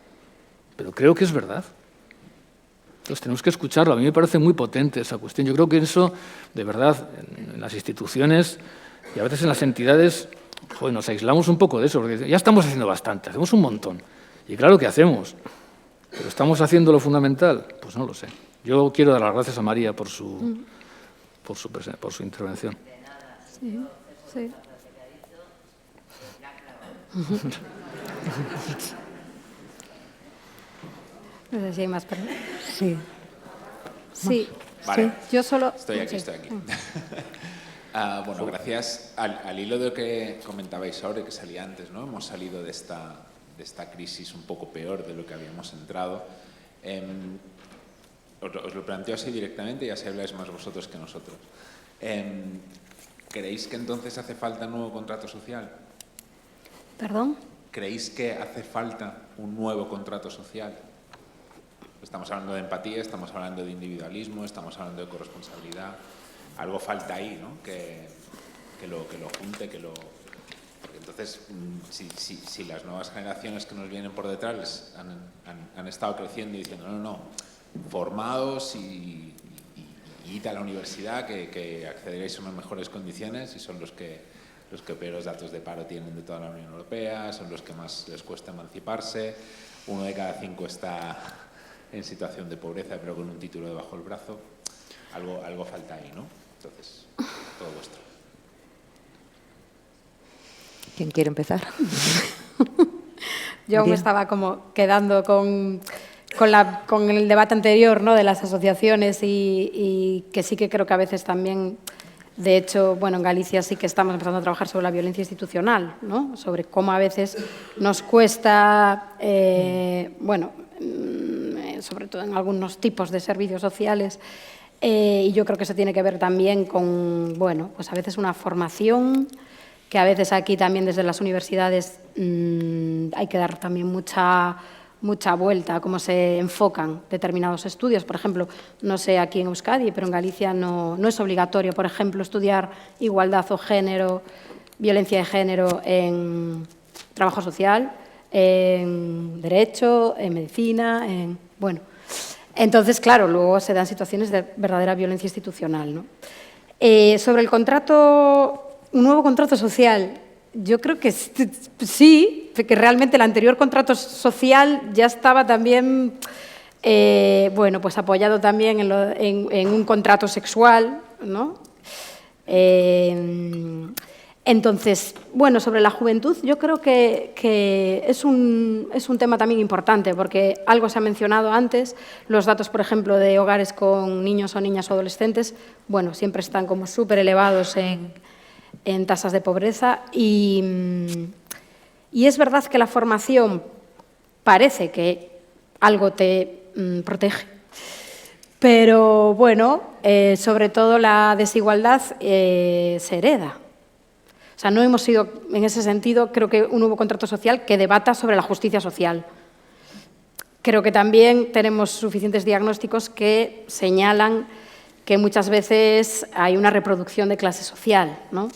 Pero creo que es verdad. Entonces tenemos que escucharlo. A mí me parece muy potente esa cuestión. Yo creo que eso, de verdad, en las instituciones y a veces en las entidades, joder, nos aislamos un poco de eso, porque ya estamos haciendo bastante, hacemos un montón. Y claro que hacemos, pero ¿estamos haciendo lo fundamental? Pues no lo sé. Yo quiero dar las gracias a María por su intervención. Sí, sí. No sé si hay más preguntas. Sí. Sí, Vale. yo solo... Estoy aquí. Bueno, gracias. Al hilo de lo que comentabais ahora, que salía antes, ¿no? Hemos salido de esta crisis un poco peor de lo que habíamos entrado. Os lo planteo así directamente y así habláis más vosotros que nosotros. ¿Creéis que entonces hace falta un nuevo contrato social? ¿Perdón? ¿Creéis que hace falta un nuevo contrato social? Estamos hablando de empatía, estamos hablando de individualismo, estamos hablando de corresponsabilidad. Algo falta ahí, ¿no? Que lo junte, Porque entonces, si las nuevas generaciones que nos vienen por detrás han estado creciendo y diciendo no, formados y id a la universidad, que accederéis a unas mejores condiciones, y son los que peores datos de paro tienen de toda la Unión Europea, son los que más les cuesta emanciparse, 1 de cada 5 está en situación de pobreza, pero con un título debajo del brazo. Algo falta ahí, ¿no? Entonces, todo vuestro. ¿Quién quiere empezar? Yo me estaba como quedando con el debate anterior, ¿no?, de las asociaciones y que sí que creo que a veces también, de hecho, bueno, en Galicia sí que estamos empezando a trabajar sobre la violencia institucional, ¿no?, sobre cómo a veces nos cuesta, sobre todo en algunos tipos de servicios sociales, y yo creo que eso tiene que ver también con, bueno, pues a veces una formación, que a veces aquí también desde las universidades hay que dar también mucha vuelta a cómo se enfocan determinados estudios. Por ejemplo, no sé aquí en Euskadi, pero en Galicia no es obligatorio, por ejemplo, estudiar igualdad o género, violencia de género en trabajo social, en derecho, en medicina, bueno. Entonces, claro, luego se dan situaciones de verdadera violencia institucional, ¿no? Sobre el contrato, un nuevo contrato social, yo creo que sí, que realmente el anterior contrato social ya estaba también, bueno, pues apoyado también en un contrato sexual, ¿no? Entonces, bueno, sobre la juventud yo creo que es un tema también importante, porque algo se ha mencionado antes, los datos, por ejemplo, de hogares con niños o niñas o adolescentes, bueno, siempre están como súper elevados en tasas de pobreza y es verdad que la formación parece que algo te protege, pero bueno, sobre todo la desigualdad se hereda. O sea, no hemos sido, en ese sentido, creo que un nuevo contrato social que debata sobre la justicia social. Creo que también tenemos suficientes diagnósticos que señalan que muchas veces hay una reproducción de clase social, ¿no?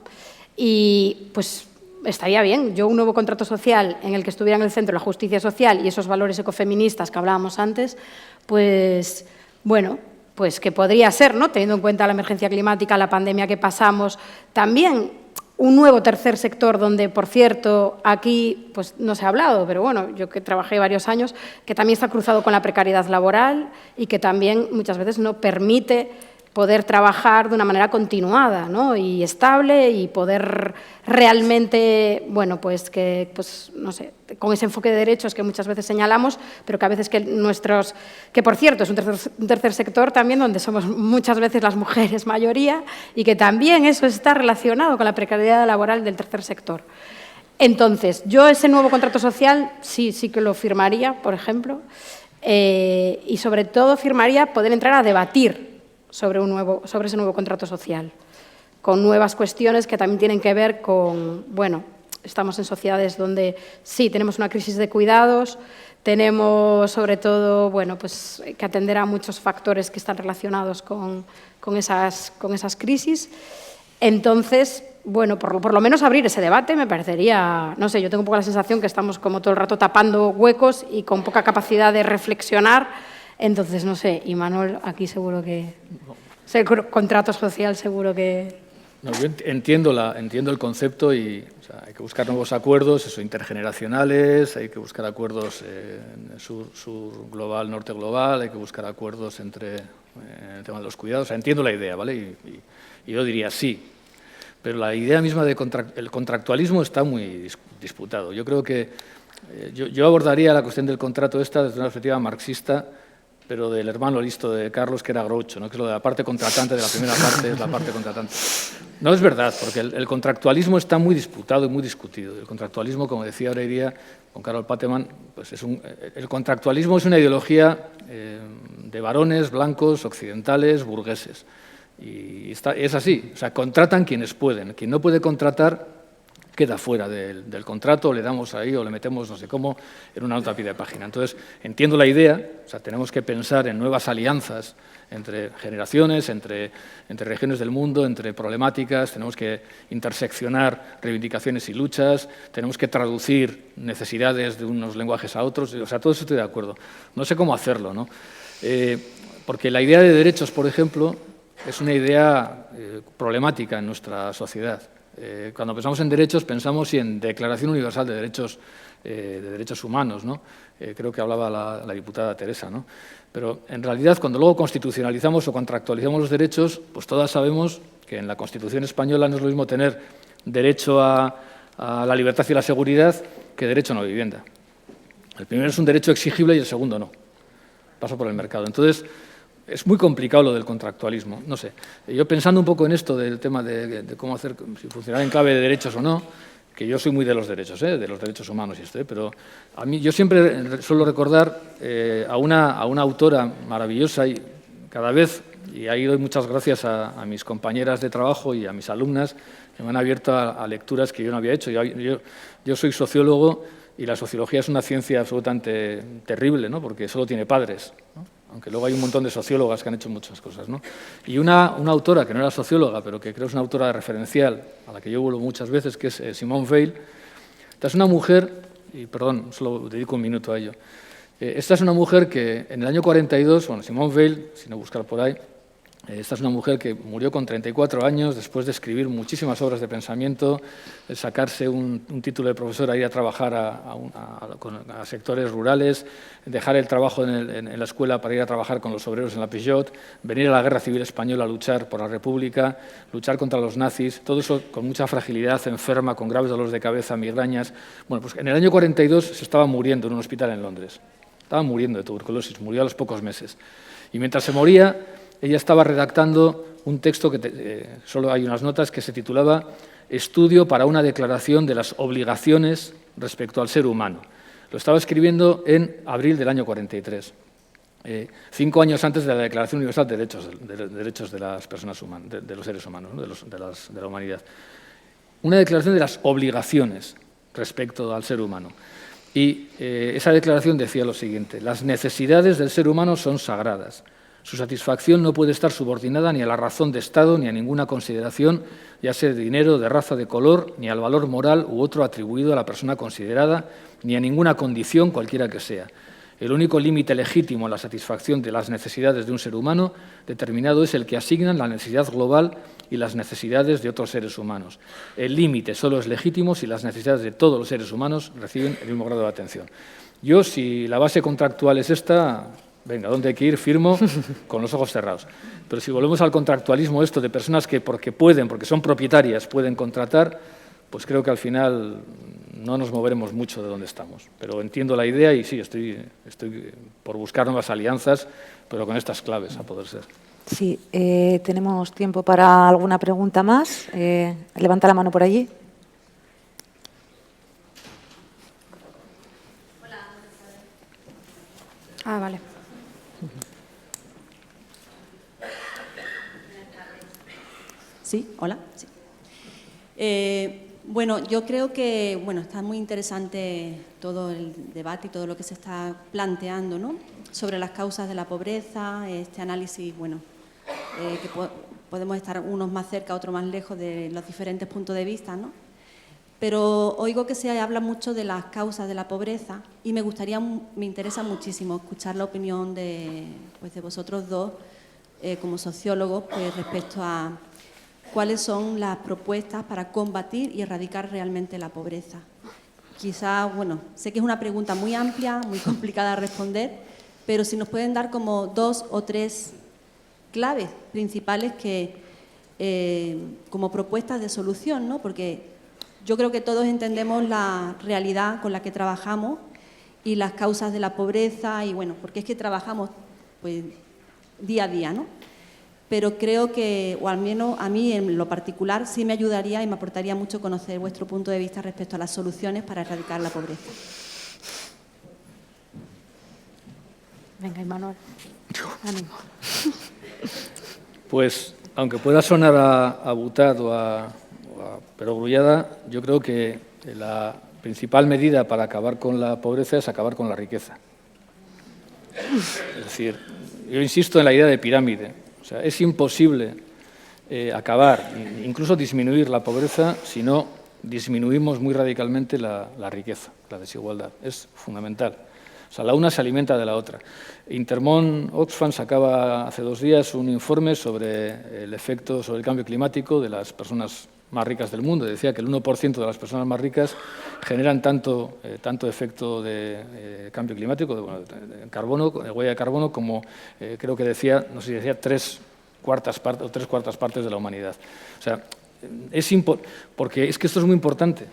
Y pues estaría bien, un nuevo contrato social en el que estuviera en el centro la justicia social y esos valores ecofeministas que hablábamos antes, pues bueno, pues que podría ser, ¿no?, teniendo en cuenta la emergencia climática, la pandemia que pasamos, también un nuevo tercer sector donde, por cierto, aquí pues no se ha hablado, pero bueno, yo que trabajé varios años, que también está cruzado con la precariedad laboral y que también muchas veces no permite poder trabajar de una manera continuada, ¿no?, y estable, y poder realmente, bueno, pues que, pues no sé, con ese enfoque de derechos que muchas veces señalamos, pero que a veces que por cierto es un tercer sector también donde somos muchas veces las mujeres mayoría y que también eso está relacionado con la precariedad laboral del tercer sector. Entonces, yo ese nuevo contrato social sí que lo firmaría, por ejemplo, y sobre todo firmaría poder entrar a debatir sobre ese nuevo contrato social, con nuevas cuestiones que también tienen que ver con, bueno, estamos en sociedades donde sí tenemos una crisis de cuidados, tenemos sobre todo, bueno, pues que atender a muchos factores que están relacionados con esas crisis. Entonces, bueno, por lo menos abrir ese debate me parecería, no sé, yo tengo un poco la sensación que estamos como todo el rato tapando huecos y con poca capacidad de reflexionar. Entonces, no sé, y Manuel, aquí seguro que... contrato social seguro que... No, yo entiendo el concepto y o sea, hay que buscar nuevos acuerdos, intergeneracionales, hay que buscar acuerdos sur global, norte global, hay que buscar acuerdos entre el tema de los cuidados. O sea, entiendo la idea, ¿vale? Y yo diría sí, pero la idea misma del contractualismo está muy disputado. Yo creo que yo abordaría la cuestión del contrato esta desde una perspectiva marxista, pero del hermano listo de Carlos, que era Groucho, ¿no? Que es lo de la parte contratante, de la primera parte es la parte contratante. No es verdad, porque el contractualismo está muy disputado y muy discutido. El contractualismo, como decía ahora día con Carol Pateman, pues el contractualismo es una ideología de varones blancos, occidentales, burgueses. Y es así, o sea, contratan quienes pueden. Quien no puede contratar queda fuera del contrato, le damos ahí o le metemos no sé cómo en una nota a pie de página. Entonces, entiendo la idea, o sea, tenemos que pensar en nuevas alianzas entre generaciones, entre regiones del mundo, entre problemáticas, tenemos que interseccionar reivindicaciones y luchas, tenemos que traducir necesidades de unos lenguajes a otros, o sea, todo eso estoy de acuerdo. No sé cómo hacerlo, ¿no? Porque la idea de derechos, por ejemplo, es una idea problemática en nuestra sociedad. Cuando pensamos en derechos, pensamos en Declaración Universal de Derechos Humanos, ¿no? Creo que hablaba la diputada Teresa, ¿no? Pero en realidad, cuando luego constitucionalizamos o contractualizamos los derechos, pues todas sabemos que en la Constitución española no es lo mismo tener derecho a la libertad y la seguridad que derecho a una vivienda. El primero es un derecho exigible y el segundo no. Pasa por el mercado. Entonces, es muy complicado lo del contractualismo, no sé. Yo pensando un poco en esto del tema de cómo hacer, si funcionar en clave de derechos o no, que yo soy muy de los derechos humanos y esto, pero a mí yo siempre suelo recordar a una autora maravillosa y cada vez, y ahí doy muchas gracias a mis compañeras de trabajo y a mis alumnas que me han abierto a lecturas que yo no había hecho. Yo soy sociólogo y la sociología es una ciencia absolutamente terrible, ¿no? Porque solo tiene padres, ¿no? Aunque luego hay un montón de sociólogas que han hecho muchas cosas, ¿no? Y una autora que no era socióloga, pero que creo es una autora referencial, a la que yo vuelvo muchas veces, que es Simone Weil. Esta es una mujer, y perdón, solo dedico un minuto a ello, esta es una mujer que en el año 42, bueno, Simone Weil, si no buscar por ahí, esta es una mujer que murió con 34 años después de escribir muchísimas obras de pensamiento, de sacarse un título de profesora, ir a trabajar a sectores rurales, dejar el trabajo en la escuela para ir a trabajar con los obreros en la Peugeot, venir a la Guerra Civil Española a luchar por la República, luchar contra los nazis, todo eso con mucha fragilidad, enferma, con graves dolores de cabeza, migrañas. Bueno, pues en el año 42 se estaba muriendo en un hospital en Londres. Estaba muriendo de tuberculosis, murió a los pocos meses. Y mientras se moría, ella estaba redactando un texto que solo hay unas notas que se titulaba Estudio para una declaración de las obligaciones respecto al ser humano. Lo estaba escribiendo en abril del año 43, 5 años antes de la Declaración Universal de Derechos de las Personas Humanas, de los seres humanos, ¿no? de la humanidad. Una declaración de las obligaciones respecto al ser humano. Y esa declaración decía lo siguiente: las necesidades del ser humano son sagradas. Su satisfacción no puede estar subordinada ni a la razón de Estado ni a ninguna consideración, ya sea de dinero, de raza, de color, ni al valor moral u otro atribuido a la persona considerada, ni a ninguna condición cualquiera que sea. El único límite legítimo a la satisfacción de las necesidades de un ser humano determinado es el que asignan la necesidad global y las necesidades de otros seres humanos. El límite solo es legítimo si las necesidades de todos los seres humanos reciben el mismo grado de atención. Yo, si la base contractual es esta, venga, ¿dónde hay que ir? Firmo con los ojos cerrados. Pero si volvemos al contractualismo, esto de personas que porque pueden, porque son propietarias, pueden contratar, pues creo que al final no nos moveremos mucho de donde estamos. Pero entiendo la idea y sí, estoy por buscar nuevas alianzas, pero con estas claves, a poder ser. Sí, tenemos tiempo para alguna pregunta más. Levanta la mano por allí. Ah, vale. Sí, hola. Sí. Bueno, yo creo que está muy interesante todo el debate y todo lo que se está planteando, ¿no? Sobre las causas de la pobreza, este análisis, que podemos estar unos más cerca, otros más lejos de los diferentes puntos de vista, ¿no? Pero oigo que se habla mucho de las causas de la pobreza y me interesa muchísimo escuchar la opinión de vosotros dos como sociólogos respecto a cuáles son las propuestas para combatir y erradicar realmente la pobreza. Quizá, sé que es una pregunta muy amplia, muy complicada de responder, pero si nos pueden dar como 2 o 3 claves principales como propuestas de solución, ¿no? Porque yo creo que todos entendemos la realidad con la que trabajamos y las causas de la pobreza y porque es que trabajamos pues, día a día, ¿no? Pero creo que, o al menos a mí en lo particular, sí me ayudaría y me aportaría mucho conocer vuestro punto de vista respecto a las soluciones para erradicar la pobreza. Venga, Imanol, ánimo. Pues, aunque pueda sonar a butad o a perogrullada, yo creo que la principal medida para acabar con la pobreza es acabar con la riqueza. Es decir, yo insisto en la idea de pirámide. O sea, es imposible acabar, incluso disminuir la pobreza si no disminuimos muy radicalmente la riqueza, la desigualdad. Es fundamental. O sea, la una se alimenta de la otra. Intermón Oxfam sacaba hace 2 días un informe sobre el efecto sobre el cambio climático de las personas más ricas del mundo. Decía que el 1% de las personas más ricas generan tanto efecto de cambio climático, de carbono, de huella de carbono, como creo que decía, no sé si decía 3/4 partes de la humanidad. O sea, porque es que esto es muy importante.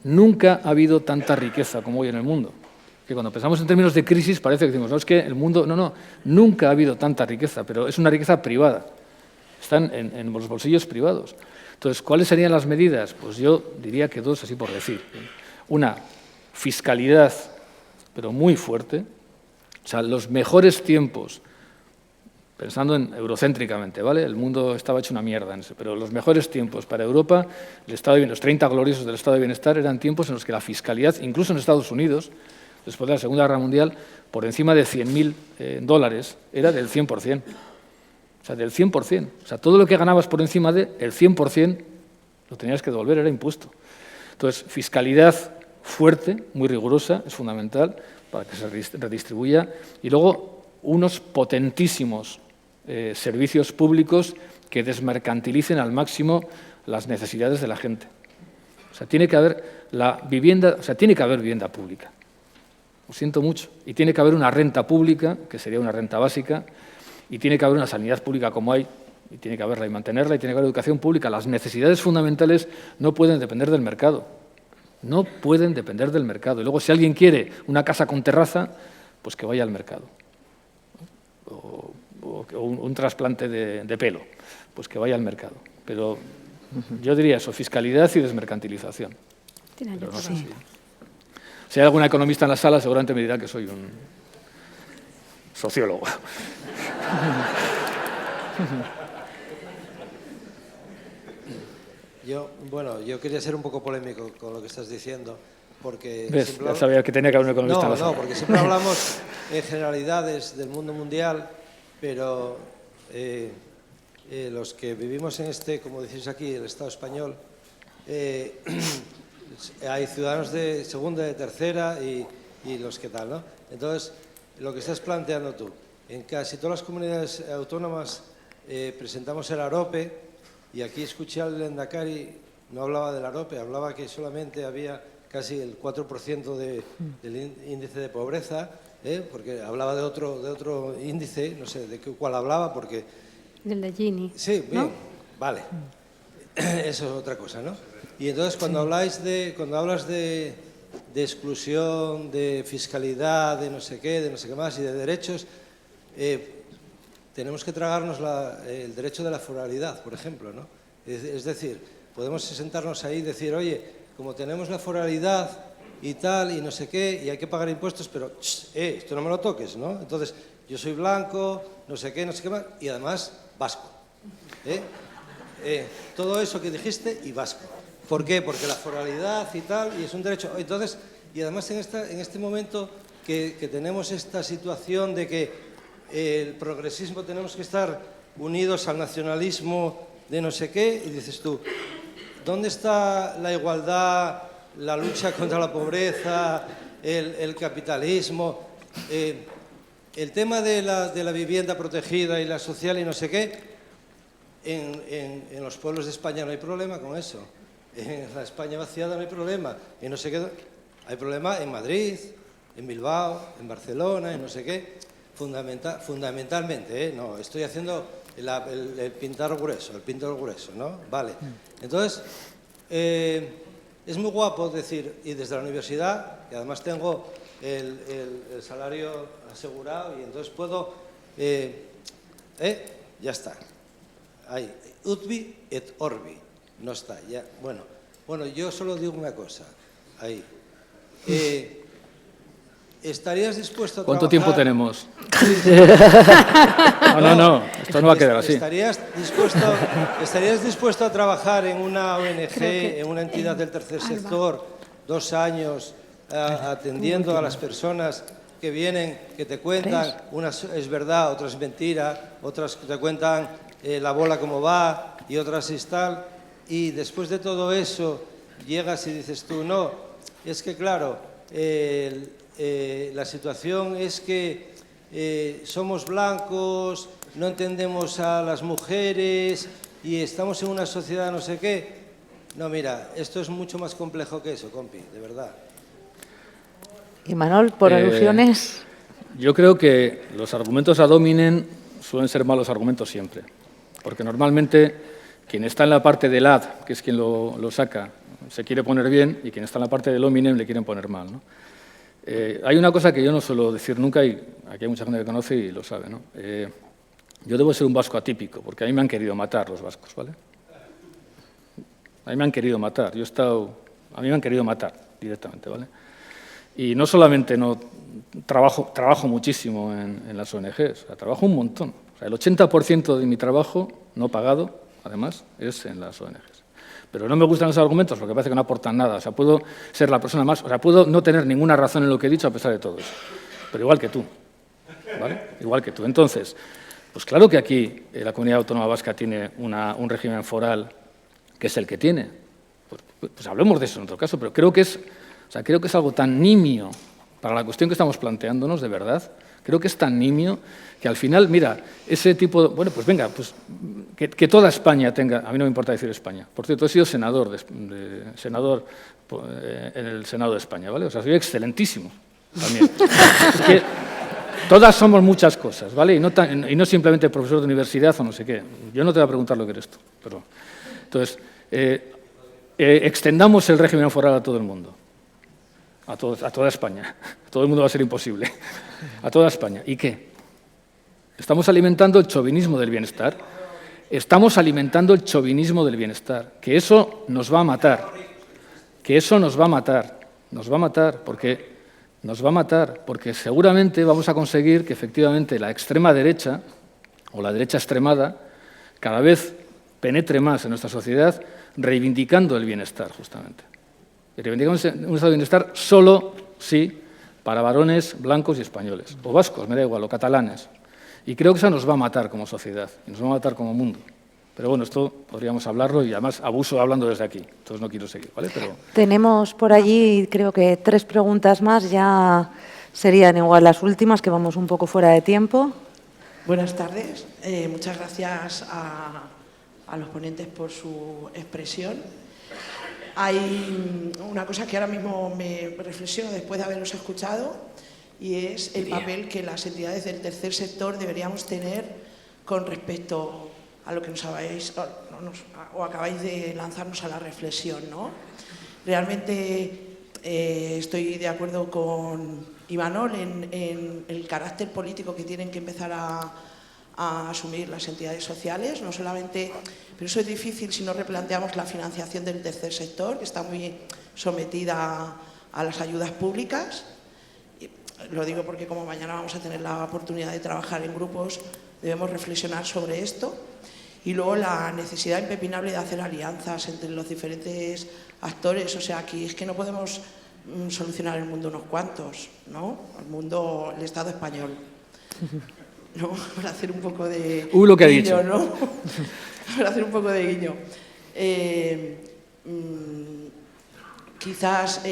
Nunca ha habido tanta riqueza como hoy en el mundo. Que cuando pensamos en términos de crisis parece que decimos, no, es que el mundo... No, nunca ha habido tanta riqueza, pero es una riqueza privada. Están en los bolsillos privados. Entonces, ¿cuáles serían las medidas? Pues yo diría que 2, así por decir. Una, fiscalidad, pero muy fuerte. O sea, los mejores tiempos, pensando en eurocéntricamente, ¿vale? El mundo estaba hecho una mierda, pero los mejores tiempos para Europa, los 30 gloriosos del estado de bienestar, eran tiempos en los que la fiscalidad, incluso en Estados Unidos, después de la Segunda Guerra Mundial, por encima de $100.000, era del 100%. O sea, del 100%. O sea, todo lo que ganabas por encima del 100% lo tenías que devolver, era impuesto. Entonces, fiscalidad fuerte, muy rigurosa, es fundamental para que se redistribuya. Y luego, unos potentísimos servicios públicos que desmercantilicen al máximo las necesidades de la gente. O sea, tiene que haber vivienda pública. Lo siento mucho. Y tiene que haber una renta pública, que sería una renta básica, y tiene que haber una sanidad pública como hay, y tiene que haberla y mantenerla, y tiene que haber educación pública. Las necesidades fundamentales no pueden depender del mercado. No pueden depender del mercado. Y luego, si alguien quiere una casa con terraza, pues que vaya al mercado. O un trasplante de pelo, pues que vaya al mercado. Pero yo diría eso, fiscalidad y desmercantilización. Pero no sé si hay alguna economista en la sala, seguramente me dirá que soy un sociólogo. Yo quería ser un poco polémico con lo que estás diciendo, porque... ¿Ves? Ya sabía que tenía que haber un economista en la sala. No, porque siempre hablamos en generalidades del mundo mundial, pero los que vivimos en como decís aquí, el Estado español, hay ciudadanos de segunda, de tercera y los que tal, ¿no? Entonces, lo que estás planteando tú, en casi todas las comunidades autónomas presentamos el AROPE, y aquí escuché al Lehendakari, no hablaba del AROPE, hablaba que solamente había casi el 4% del índice de pobreza, porque hablaba de otro índice, no sé de cuál hablaba, porque... Del de Gini. Sí, bien, ¿no? Vale. Eso es otra cosa, ¿no? Y entonces cuando hablas de exclusión, de fiscalidad, de no sé qué más y de derechos, tenemos que tragarnos el derecho de la foralidad, por ejemplo, ¿no? Es decir, podemos sentarnos ahí y decir, oye, como tenemos la foralidad y tal, y no sé qué, y hay que pagar impuestos, pero esto no me lo toques, ¿no? Entonces, yo soy blanco, no sé qué más, y además vasco. Todo eso que dijiste y vasco. ¿Por qué? Porque la foralidad y tal, y es un derecho. Entonces, y además en este momento que tenemos esta situación de que el progresismo tenemos que estar unidos al nacionalismo de no sé qué, y dices tú, ¿dónde está la igualdad, la lucha contra la pobreza, el capitalismo? El tema de la vivienda protegida y la social y no sé qué, en los pueblos de España no hay problema con eso. En la España vaciada no hay problema. Y no sé qué, hay problema en Madrid, en Bilbao, en Barcelona, en no sé qué. Fundamentalmente, no, estoy haciendo el pintar grueso, ¿no? Vale. Entonces, es muy guapo decir, y desde la universidad, y además tengo el salario asegurado, y entonces puedo Ya está. Ahí. Utbi et orbi. No está, ya. Bueno, yo solo digo una cosa. Ahí. ¿Estarías dispuesto a ¿Cuánto trabajar? tiempo tenemos? No, esto no va a quedar así. ¿Estarías dispuesto a trabajar en una ONG, en una entidad del tercer sector, 2 años, atendiendo a las personas que vienen, que te cuentan, unas es verdad, otras es mentira, otras te cuentan la bola cómo va y otras es tal, y después de todo eso llegas y dices tú, no, es que claro, la situación es que somos blancos, no entendemos a las mujeres y estamos en una sociedad no sé qué. No, mira, esto es mucho más complejo que eso, compi, de verdad. Imanol, por alusiones. Yo creo que los argumentos ad hominem suelen ser malos argumentos siempre, porque normalmente quien está en la parte del ad, que es quien lo saca, se quiere poner bien, y quien está en la parte del hominem le quieren poner mal, ¿no? Hay una cosa que yo no suelo decir nunca, y aquí hay mucha gente que conoce y lo sabe, ¿no? Yo debo ser un vasco atípico, porque a mí me han querido matar los vascos, ¿vale? A mí me han querido matar, a mí me han querido matar directamente, ¿vale? Y no solamente trabajo muchísimo en las ONGs, o sea, trabajo un montón. O sea, el 80% de mi trabajo, no pagado, además, es en las ONGs. Pero no me gustan esos argumentos porque parece que no aportan nada. O sea, puedo ser la persona más... O sea, puedo no tener ninguna razón en lo que he dicho a pesar de todo eso. Pero igual que tú, ¿vale? Igual que tú. Entonces, pues claro que aquí la Comunidad Autónoma Vasca tiene un régimen foral que es el que tiene. Pues hablemos de eso en otro caso, pero creo que es algo tan nimio para la cuestión que estamos planteándonos, de verdad. Creo que es tan nimio que al final, mira, ese tipo... Bueno, pues venga, pues que toda España tenga... A mí no me importa decir España. Por cierto, he sido senador en el Senado de España, ¿vale? O sea, soy excelentísimo también. Es que todas somos muchas cosas, ¿vale? Y no simplemente profesor de universidad o no sé qué. Yo no te voy a preguntar lo que eres tú, pero... Entonces, extendamos el régimen foral a todo el mundo. A toda España. Todo el mundo va a ser imposible. A toda España. ¿Y qué? Estamos alimentando el chauvinismo del bienestar. Estamos alimentando el chauvinismo del bienestar. Que eso nos va a matar. Que eso nos va a matar. Nos va a matar porque seguramente vamos a conseguir que efectivamente la extrema derecha o la derecha extremada cada vez penetre más en nuestra sociedad reivindicando el bienestar, justamente. Y reivindicamos un estado de bienestar solo, sí, para varones blancos y españoles, o vascos, me da igual, o catalanes. Y creo que eso nos va a matar como sociedad, y nos va a matar como mundo. Pero bueno, esto podríamos hablarlo y además abuso hablando desde aquí, entonces no quiero seguir, ¿vale? Pero... Tenemos por allí, creo que 3 preguntas más, ya serían igual las últimas, que vamos un poco fuera de tiempo. Buenas tardes, muchas gracias a los ponentes por su expresión. Hay una cosa que ahora mismo me reflexiono después de haberlos escuchado y es el papel que las entidades del tercer sector deberíamos tener con respecto a lo que nos acabáis de lanzarnos a la reflexión, ¿no? Realmente estoy de acuerdo con Imanol en el carácter político que tienen que empezar a asumir las entidades sociales, no solamente, pero eso es difícil si no replanteamos la financiación del tercer sector, que está muy sometida a las ayudas públicas. Y lo digo porque como mañana vamos a tener la oportunidad de trabajar en grupos, debemos reflexionar sobre esto. Y luego la necesidad impepinable de hacer alianzas entre los diferentes actores. O sea, aquí es que no podemos solucionar el mundo unos cuantos, ¿no? El Estado español. ¿No? Para hacer un poco de lo que guiño, ha dicho. ¿no? Para hacer un poco de guiño. Quizás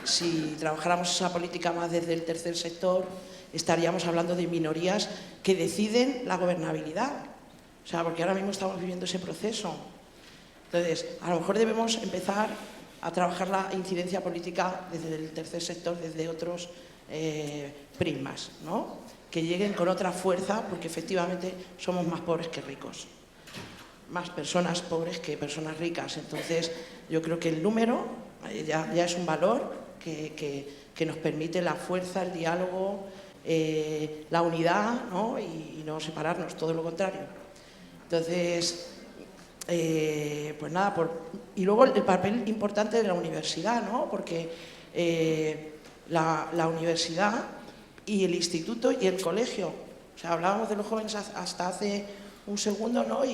si trabajáramos esa política más desde el tercer sector, estaríamos hablando de minorías que deciden la gobernabilidad. O sea, porque ahora mismo estamos viviendo ese proceso. Entonces, a lo mejor debemos empezar a trabajar la incidencia política desde el tercer sector, desde otros prismas, ¿no? Que lleguen con otra fuerza, porque efectivamente somos más pobres que ricos. Más personas pobres que personas ricas. Entonces, yo creo que el número ya es un valor que nos permite la fuerza, el diálogo la unidad, ¿no? Y no separarnos, todo lo contrario. Entonces, pues nada, y luego el papel importante de la universidad, ¿no? Porque la universidad y el instituto y el colegio, o sea, hablábamos de los jóvenes hasta hace un segundo, ¿no?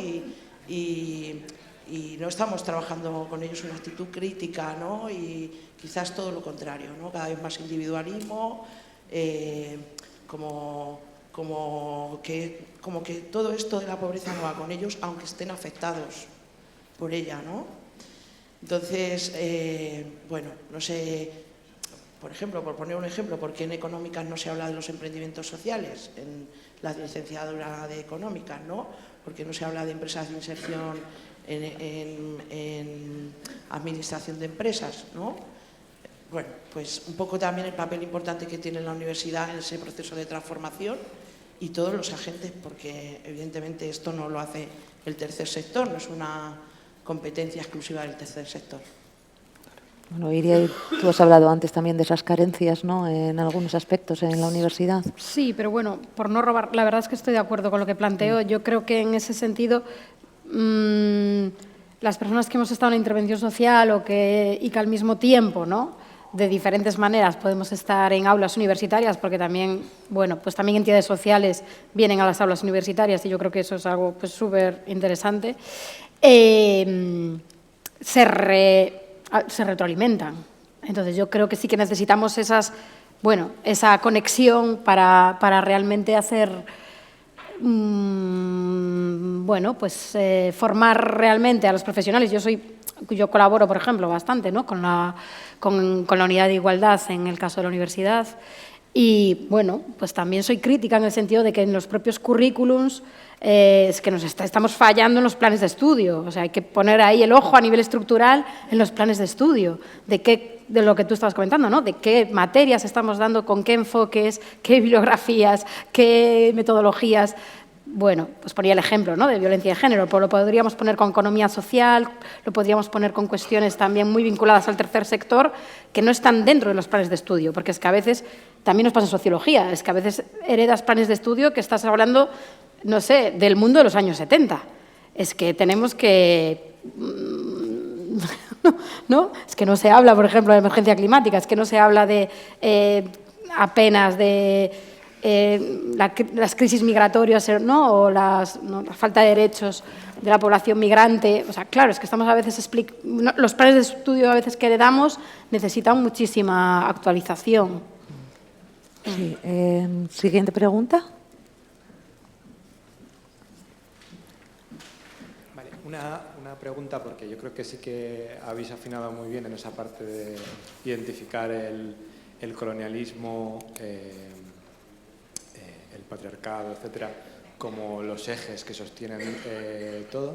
Y no estamos trabajando con ellos una actitud crítica, ¿no? Y quizás todo lo contrario, ¿no? Cada vez más individualismo, como que todo esto de la pobreza no va con ellos, aunque estén afectados por ella, ¿no? Entonces, bueno, no sé, por ejemplo, por poner un ejemplo, ¿por qué en económicas no se habla de los emprendimientos sociales en la licenciatura de económicas, ¿no? ¿Por qué no se habla de empresas de inserción en administración de empresas, ¿no? Bueno, pues un poco también el papel importante que tiene la universidad en ese proceso de transformación y todos los agentes, porque evidentemente esto no lo hace el tercer sector, no es una competencia exclusiva del tercer sector. Bueno, Iria, tú has hablado antes también de esas carencias, ¿no?, en algunos aspectos en la universidad. Sí, pero bueno, por no robar, la verdad es que estoy de acuerdo con lo que planteo. Yo creo que en ese sentido las personas que hemos estado en la intervención social y que al mismo tiempo, ¿no?, de diferentes maneras podemos estar en aulas universitarias, porque también, bueno, pues también entidades sociales vienen a las aulas universitarias y yo creo que eso es algo pues súper interesante, se retroalimentan. Entonces yo creo que sí que necesitamos esa conexión para realmente hacer, formar realmente a los profesionales. Yo colaboro, por ejemplo, bastante, ¿no?, con la unidad de igualdad en el caso de la universidad y, bueno, pues también soy crítica en el sentido de que en los propios currículums es que estamos fallando en los planes de estudio. O sea, hay que poner ahí el ojo a nivel estructural en los planes de estudio, de lo que tú estabas comentando, ¿no?, de qué materias estamos dando, con qué enfoques, qué bibliografías, qué metodologías. Bueno, pues ponía el ejemplo, ¿no?, de violencia de género, pero lo podríamos poner con economía social, lo podríamos poner con cuestiones también muy vinculadas al tercer sector que no están dentro de los planes de estudio, porque es que a veces, también nos pasa en sociología, es que a veces heredas planes de estudio que estás hablando, no sé, del mundo de los años 70. Es que tenemos que... ¿no? Es que no se habla, por ejemplo, de emergencia climática, es que no se habla de apenas de... las crisis migratorias, ¿no?, o la falta de derechos de la población migrante. O sea, claro, es que estamos a veces los planes de estudio a veces que heredamos necesitan muchísima actualización. Sí. Siguiente pregunta. Vale, una pregunta, porque yo creo que sí que habéis afinado muy bien en esa parte de identificar el colonialismo, el patriarcado, etcétera, como los ejes que sostienen todo,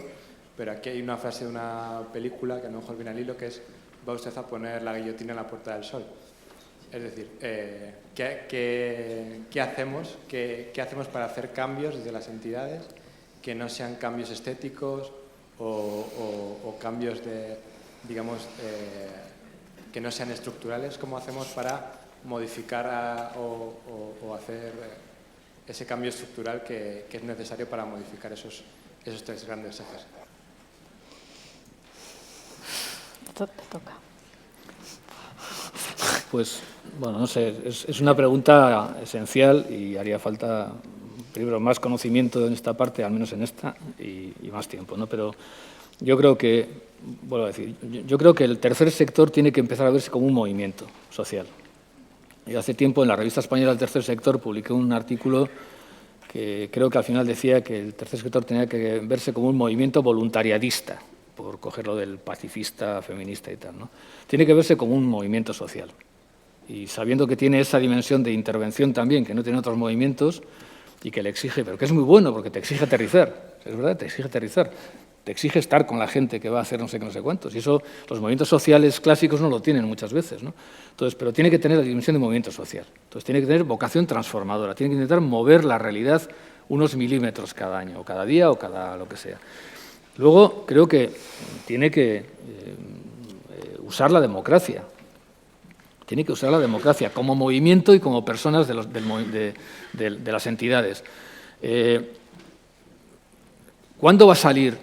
pero aquí hay una frase de una película que no mejor viene al hilo, que es: va usted a poner la guillotina en la Puerta del Sol. Es decir, ¿qué hacemos? ¿Qué hacemos para hacer cambios desde las entidades que no sean cambios estéticos o cambios que no sean estructurales? ¿Cómo hacemos para modificar o hacer ese cambio estructural que es necesario para modificar esos tres grandes ejes? Te toca. Pues, bueno, no sé, es una pregunta esencial y haría falta, primero, más conocimiento en esta parte, al menos en esta, y más tiempo, ¿no? Pero yo creo que, vuelvo a decir, yo creo que el tercer sector tiene que empezar a verse como un movimiento social. Y hace tiempo en la revista española del tercer sector publiqué un artículo que creo que al final decía que el tercer sector tenía que verse como un movimiento voluntariadista, por cogerlo del pacifista, feminista y tal, ¿no? Tiene que verse como un movimiento social. Y sabiendo que tiene esa dimensión de intervención también, que no tiene otros movimientos, y que le exige, pero que es muy bueno porque te exige aterrizar, es verdad, te exige aterrizar, te exige estar con la gente que va a hacer no sé qué, no sé cuántos, y eso los movimientos sociales clásicos no lo tienen muchas veces, ¿no? Entonces, pero tiene que tener la dimensión de movimiento social, entonces tiene que tener vocación transformadora, tiene que intentar mover la realidad unos milímetros cada año, o cada día, o cada lo que sea. Luego, creo que tiene que usar la democracia, Tiene que usar la democracia como movimiento y como personas de las entidades. ¿Cuándo va a salir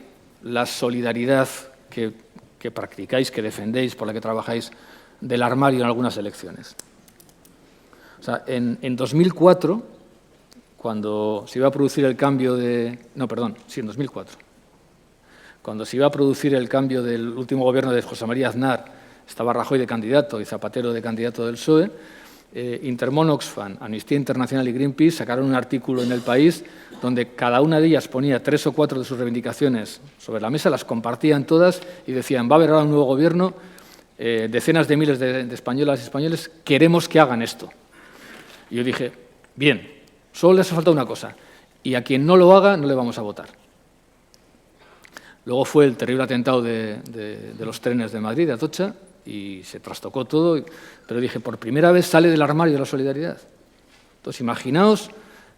la solidaridad que practicáis, que defendéis, por la que trabajáis, del armario en algunas elecciones? O sea, en 2004, cuando se iba a producir el cambio de... No, perdón, sí, en 2004. Cuando se iba a producir el cambio del último gobierno de José María Aznar, estaba Rajoy de candidato y Zapatero de candidato del PSOE, Intermón Oxfam, Amnistía Internacional y Greenpeace sacaron un artículo en El País donde cada una de ellas ponía 3 o 4 de sus reivindicaciones sobre la mesa, las compartían todas y decían, va a haber ahora un nuevo gobierno, decenas de miles de españolas y españoles queremos que hagan esto. Y yo dije, bien, solo les hace falta una cosa, y a quien no lo haga no le vamos a votar. Luego fue el terrible atentado de los trenes de Madrid, de Atocha, y se trastocó todo, pero dije, por primera vez sale del armario de la solidaridad. Entonces, imaginaos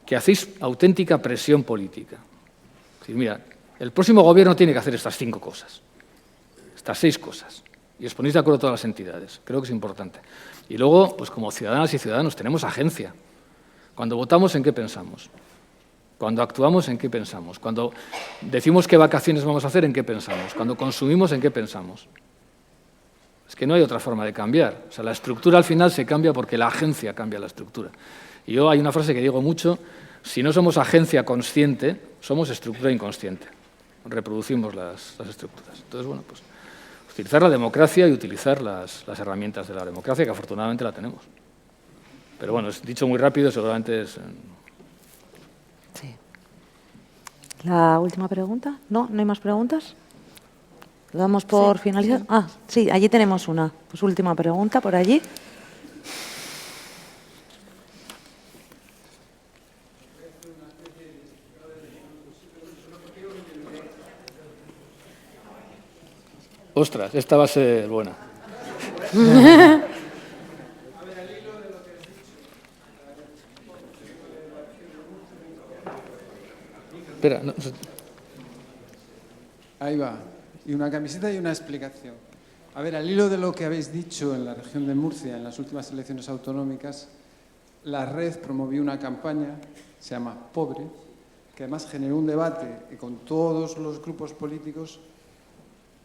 que hacéis auténtica presión política. Es decir, mira, el próximo gobierno tiene que hacer estas 5 cosas, estas 6 cosas, y os ponéis de acuerdo todas las entidades. Creo que es importante. Y luego, pues como ciudadanas y ciudadanos, tenemos agencia. Cuando votamos, ¿en qué pensamos? Cuando actuamos, ¿en qué pensamos? Cuando decimos qué vacaciones vamos a hacer, ¿en qué pensamos? Cuando consumimos, ¿en qué pensamos? Es que no hay otra forma de cambiar. O sea, la estructura al final se cambia porque la agencia cambia la estructura. Y yo hay una frase que digo mucho, si no somos agencia consciente, somos estructura inconsciente. Reproducimos las estructuras. Entonces, bueno, pues utilizar la democracia y utilizar las herramientas de la democracia, que afortunadamente la tenemos. Pero bueno, es dicho muy rápido, seguramente es... Sí. ¿La última pregunta? ¿No? ¿No hay más preguntas? ¿Lo damos por finalizar? Sí. Ah, sí, allí tenemos una. Pues última pregunta, por allí. Ostras, esta va a ser buena. Espera, no. Ahí va. Y una camiseta y una explicación. A ver, al hilo de lo que habéis dicho en la región de Murcia, en las últimas elecciones autonómicas, la red promovió una campaña, se llama Pobre, que además generó un debate con todos los grupos políticos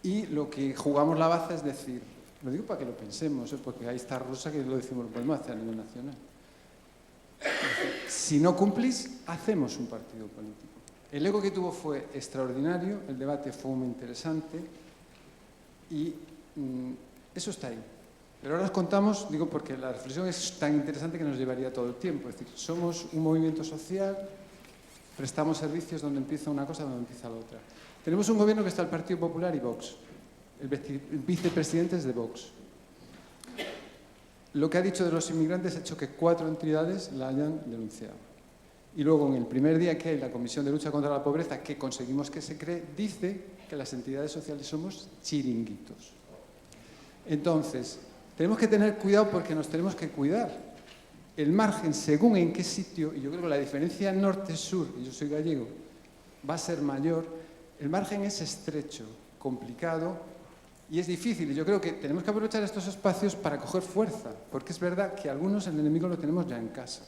y lo que jugamos la baza es decir, lo digo para que lo pensemos, porque ahí está Rosa que lo decimos, lo podemos hacer a nivel nacional. Si no cumplís, hacemos un partido político. El eco que tuvo fue extraordinario, el debate fue muy interesante y eso está ahí. Pero ahora os contamos, digo porque la reflexión es tan interesante que nos llevaría todo el tiempo. Es decir, somos un movimiento social, prestamos servicios donde empieza una cosa, donde empieza la otra. Tenemos un gobierno que está el Partido Popular y Vox. El vicepresidente es de Vox. Lo que ha dicho de los inmigrantes ha hecho que 4 entidades la hayan denunciado. Y luego, en el primer día que hay la Comisión de Lucha contra la Pobreza, que conseguimos que se cree, dice que las entidades sociales somos chiringuitos. Entonces, tenemos que tener cuidado porque nos tenemos que cuidar. El margen, según en qué sitio, y yo creo que la diferencia norte-sur, y yo soy gallego, va a ser mayor, el margen es estrecho, complicado y es difícil. Y yo creo que tenemos que aprovechar estos espacios para coger fuerza, porque es verdad que algunos el enemigo lo tenemos ya en casa.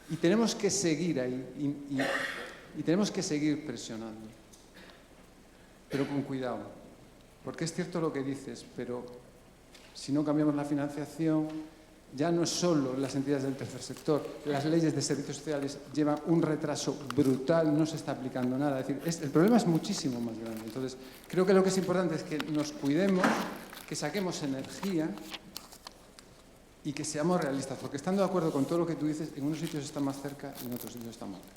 Y tenemos que seguir ahí y tenemos que seguir presionando. Pero con cuidado, porque es cierto lo que dices, pero si no cambiamos la financiación, ya no es solo las entidades del tercer sector, las leyes de servicios sociales llevan un retraso brutal, no se está aplicando nada. Es decir, el problema es muchísimo más grande. Entonces, creo que lo que es importante es que nos cuidemos, que saquemos energía y que seamos realistas, porque estando de acuerdo con todo lo que tú dices, en unos sitios está más cerca y en otros sitios está más lejos.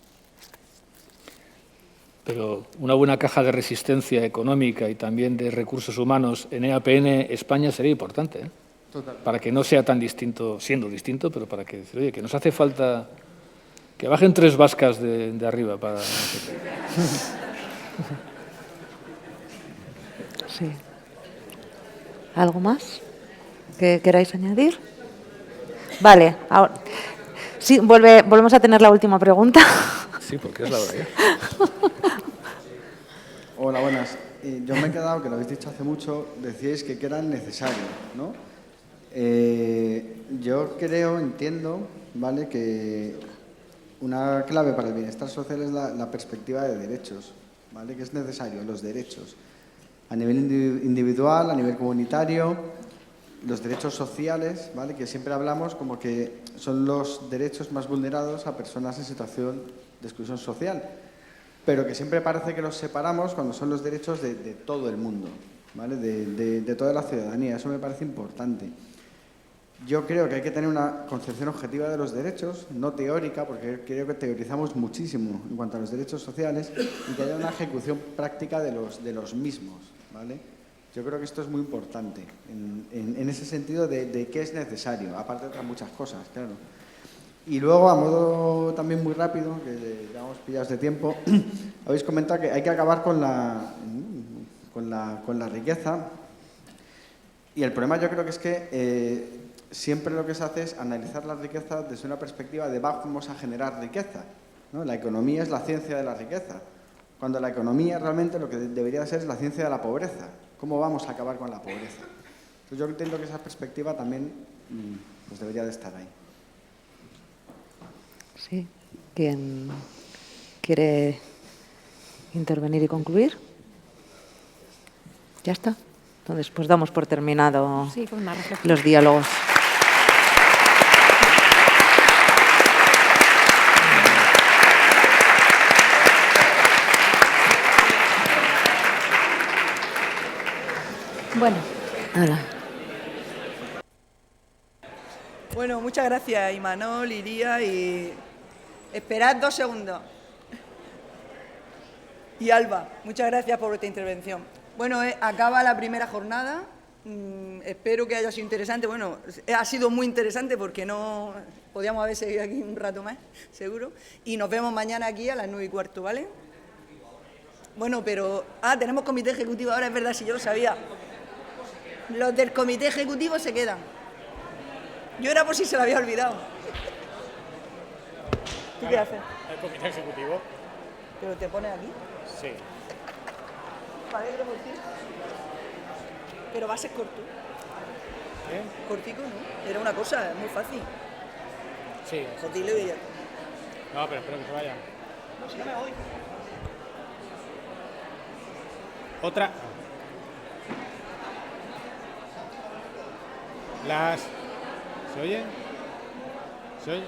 Pero una buena caja de resistencia económica y también de recursos humanos en EAPN España sería importante, ¿eh? Total. Para que no sea tan distinto, siendo distinto, pero para que, oye, que nos hace falta que bajen 3 vascas de arriba para... Sí. ¿Algo más que queráis añadir? Vale, ahora sí, volvemos a tener la última pregunta. Sí, porque es la hora ya. Hola, buenas. Yo me he quedado, que lo habéis dicho hace mucho, decíais que eran necesarios, ¿no? Yo entiendo, ¿vale?, que una clave para el bienestar social es la perspectiva de derechos, ¿vale?, que es necesario, los derechos. A nivel individual, a nivel comunitario, los derechos sociales, ¿vale?, que siempre hablamos como que son los derechos más vulnerados a personas en situación de exclusión social, pero que siempre parece que los separamos cuando son los derechos de todo el mundo, ¿vale?, de toda la ciudadanía. Eso me parece importante. Yo creo que hay que tener una concepción objetiva de los derechos, no teórica, porque creo que teorizamos muchísimo en cuanto a los derechos sociales, y que haya una ejecución práctica de los mismos, ¿vale? Yo creo que esto es muy importante, en ese sentido de qué es necesario, aparte de otras muchas cosas, claro. Y luego, a modo también muy rápido, que ya vamos pillados de tiempo, habéis comentado que hay que acabar con la riqueza, y el problema yo creo que es que siempre lo que se hace es analizar la riqueza desde una perspectiva de vamos a generar riqueza, ¿no? La economía es la ciencia de la riqueza, cuando la economía realmente lo que debería ser es la ciencia de la pobreza. ¿Cómo vamos a acabar con la pobreza? Entonces yo entiendo que esa perspectiva también pues debería de estar ahí. Sí. ¿Quién quiere intervenir y concluir? ¿Ya está? Entonces, pues damos por terminado los diálogos. Bueno. Hola. Bueno, muchas gracias, Imanol, Iría, y esperad 2 segundos. Y Alba, muchas gracias por vuestra intervención. Bueno, acaba la primera jornada. Espero que haya sido interesante. Bueno, ha sido muy interesante porque no podíamos haber seguido aquí un rato más, seguro. Y nos vemos mañana aquí a las 9:15, ¿vale? Bueno, pero... tenemos comité ejecutivo ahora, es verdad, si yo lo sabía. Los del comité ejecutivo se quedan. Yo era por si se lo había olvidado. ¿Tú qué haces? ¿El comité ejecutivo? ¿Pero te pones aquí? Sí. Vale, por ti. Pero va a ser corto. ¿Qué? Cortico, ¿no? Era una cosa muy fácil. Sí. Dile y ya. No, pero espero que se vaya. No, si no me voy. Otra. ¿Se oye? ¿Se oye?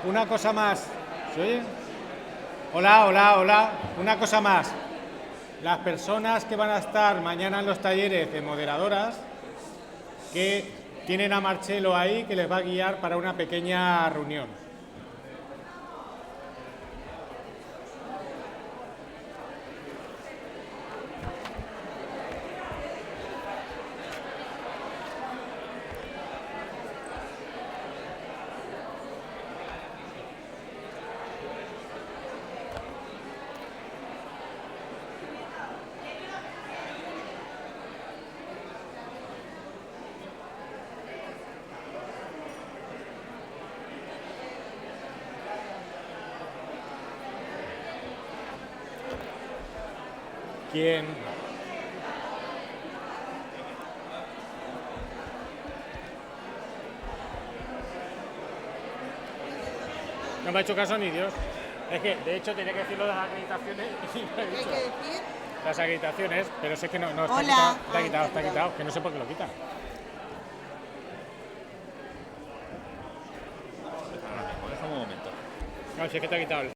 Una cosa más. ¿Se oye? Hola. Una cosa más. Las personas que van a estar mañana en los talleres de moderadoras, que tienen a Marcelo ahí, que les va a guiar para una pequeña reunión. ¿Quién? No me ha hecho caso ni Dios. Es que, de hecho, tenía que decir lo de las acreditaciones y no he dicho. ¿Qué hay que decir? Las acreditaciones, pero sé que no está quitado. Está quitado, que no sé por qué lo quitan. Déjame un momento. No, si es que te ha quitado el...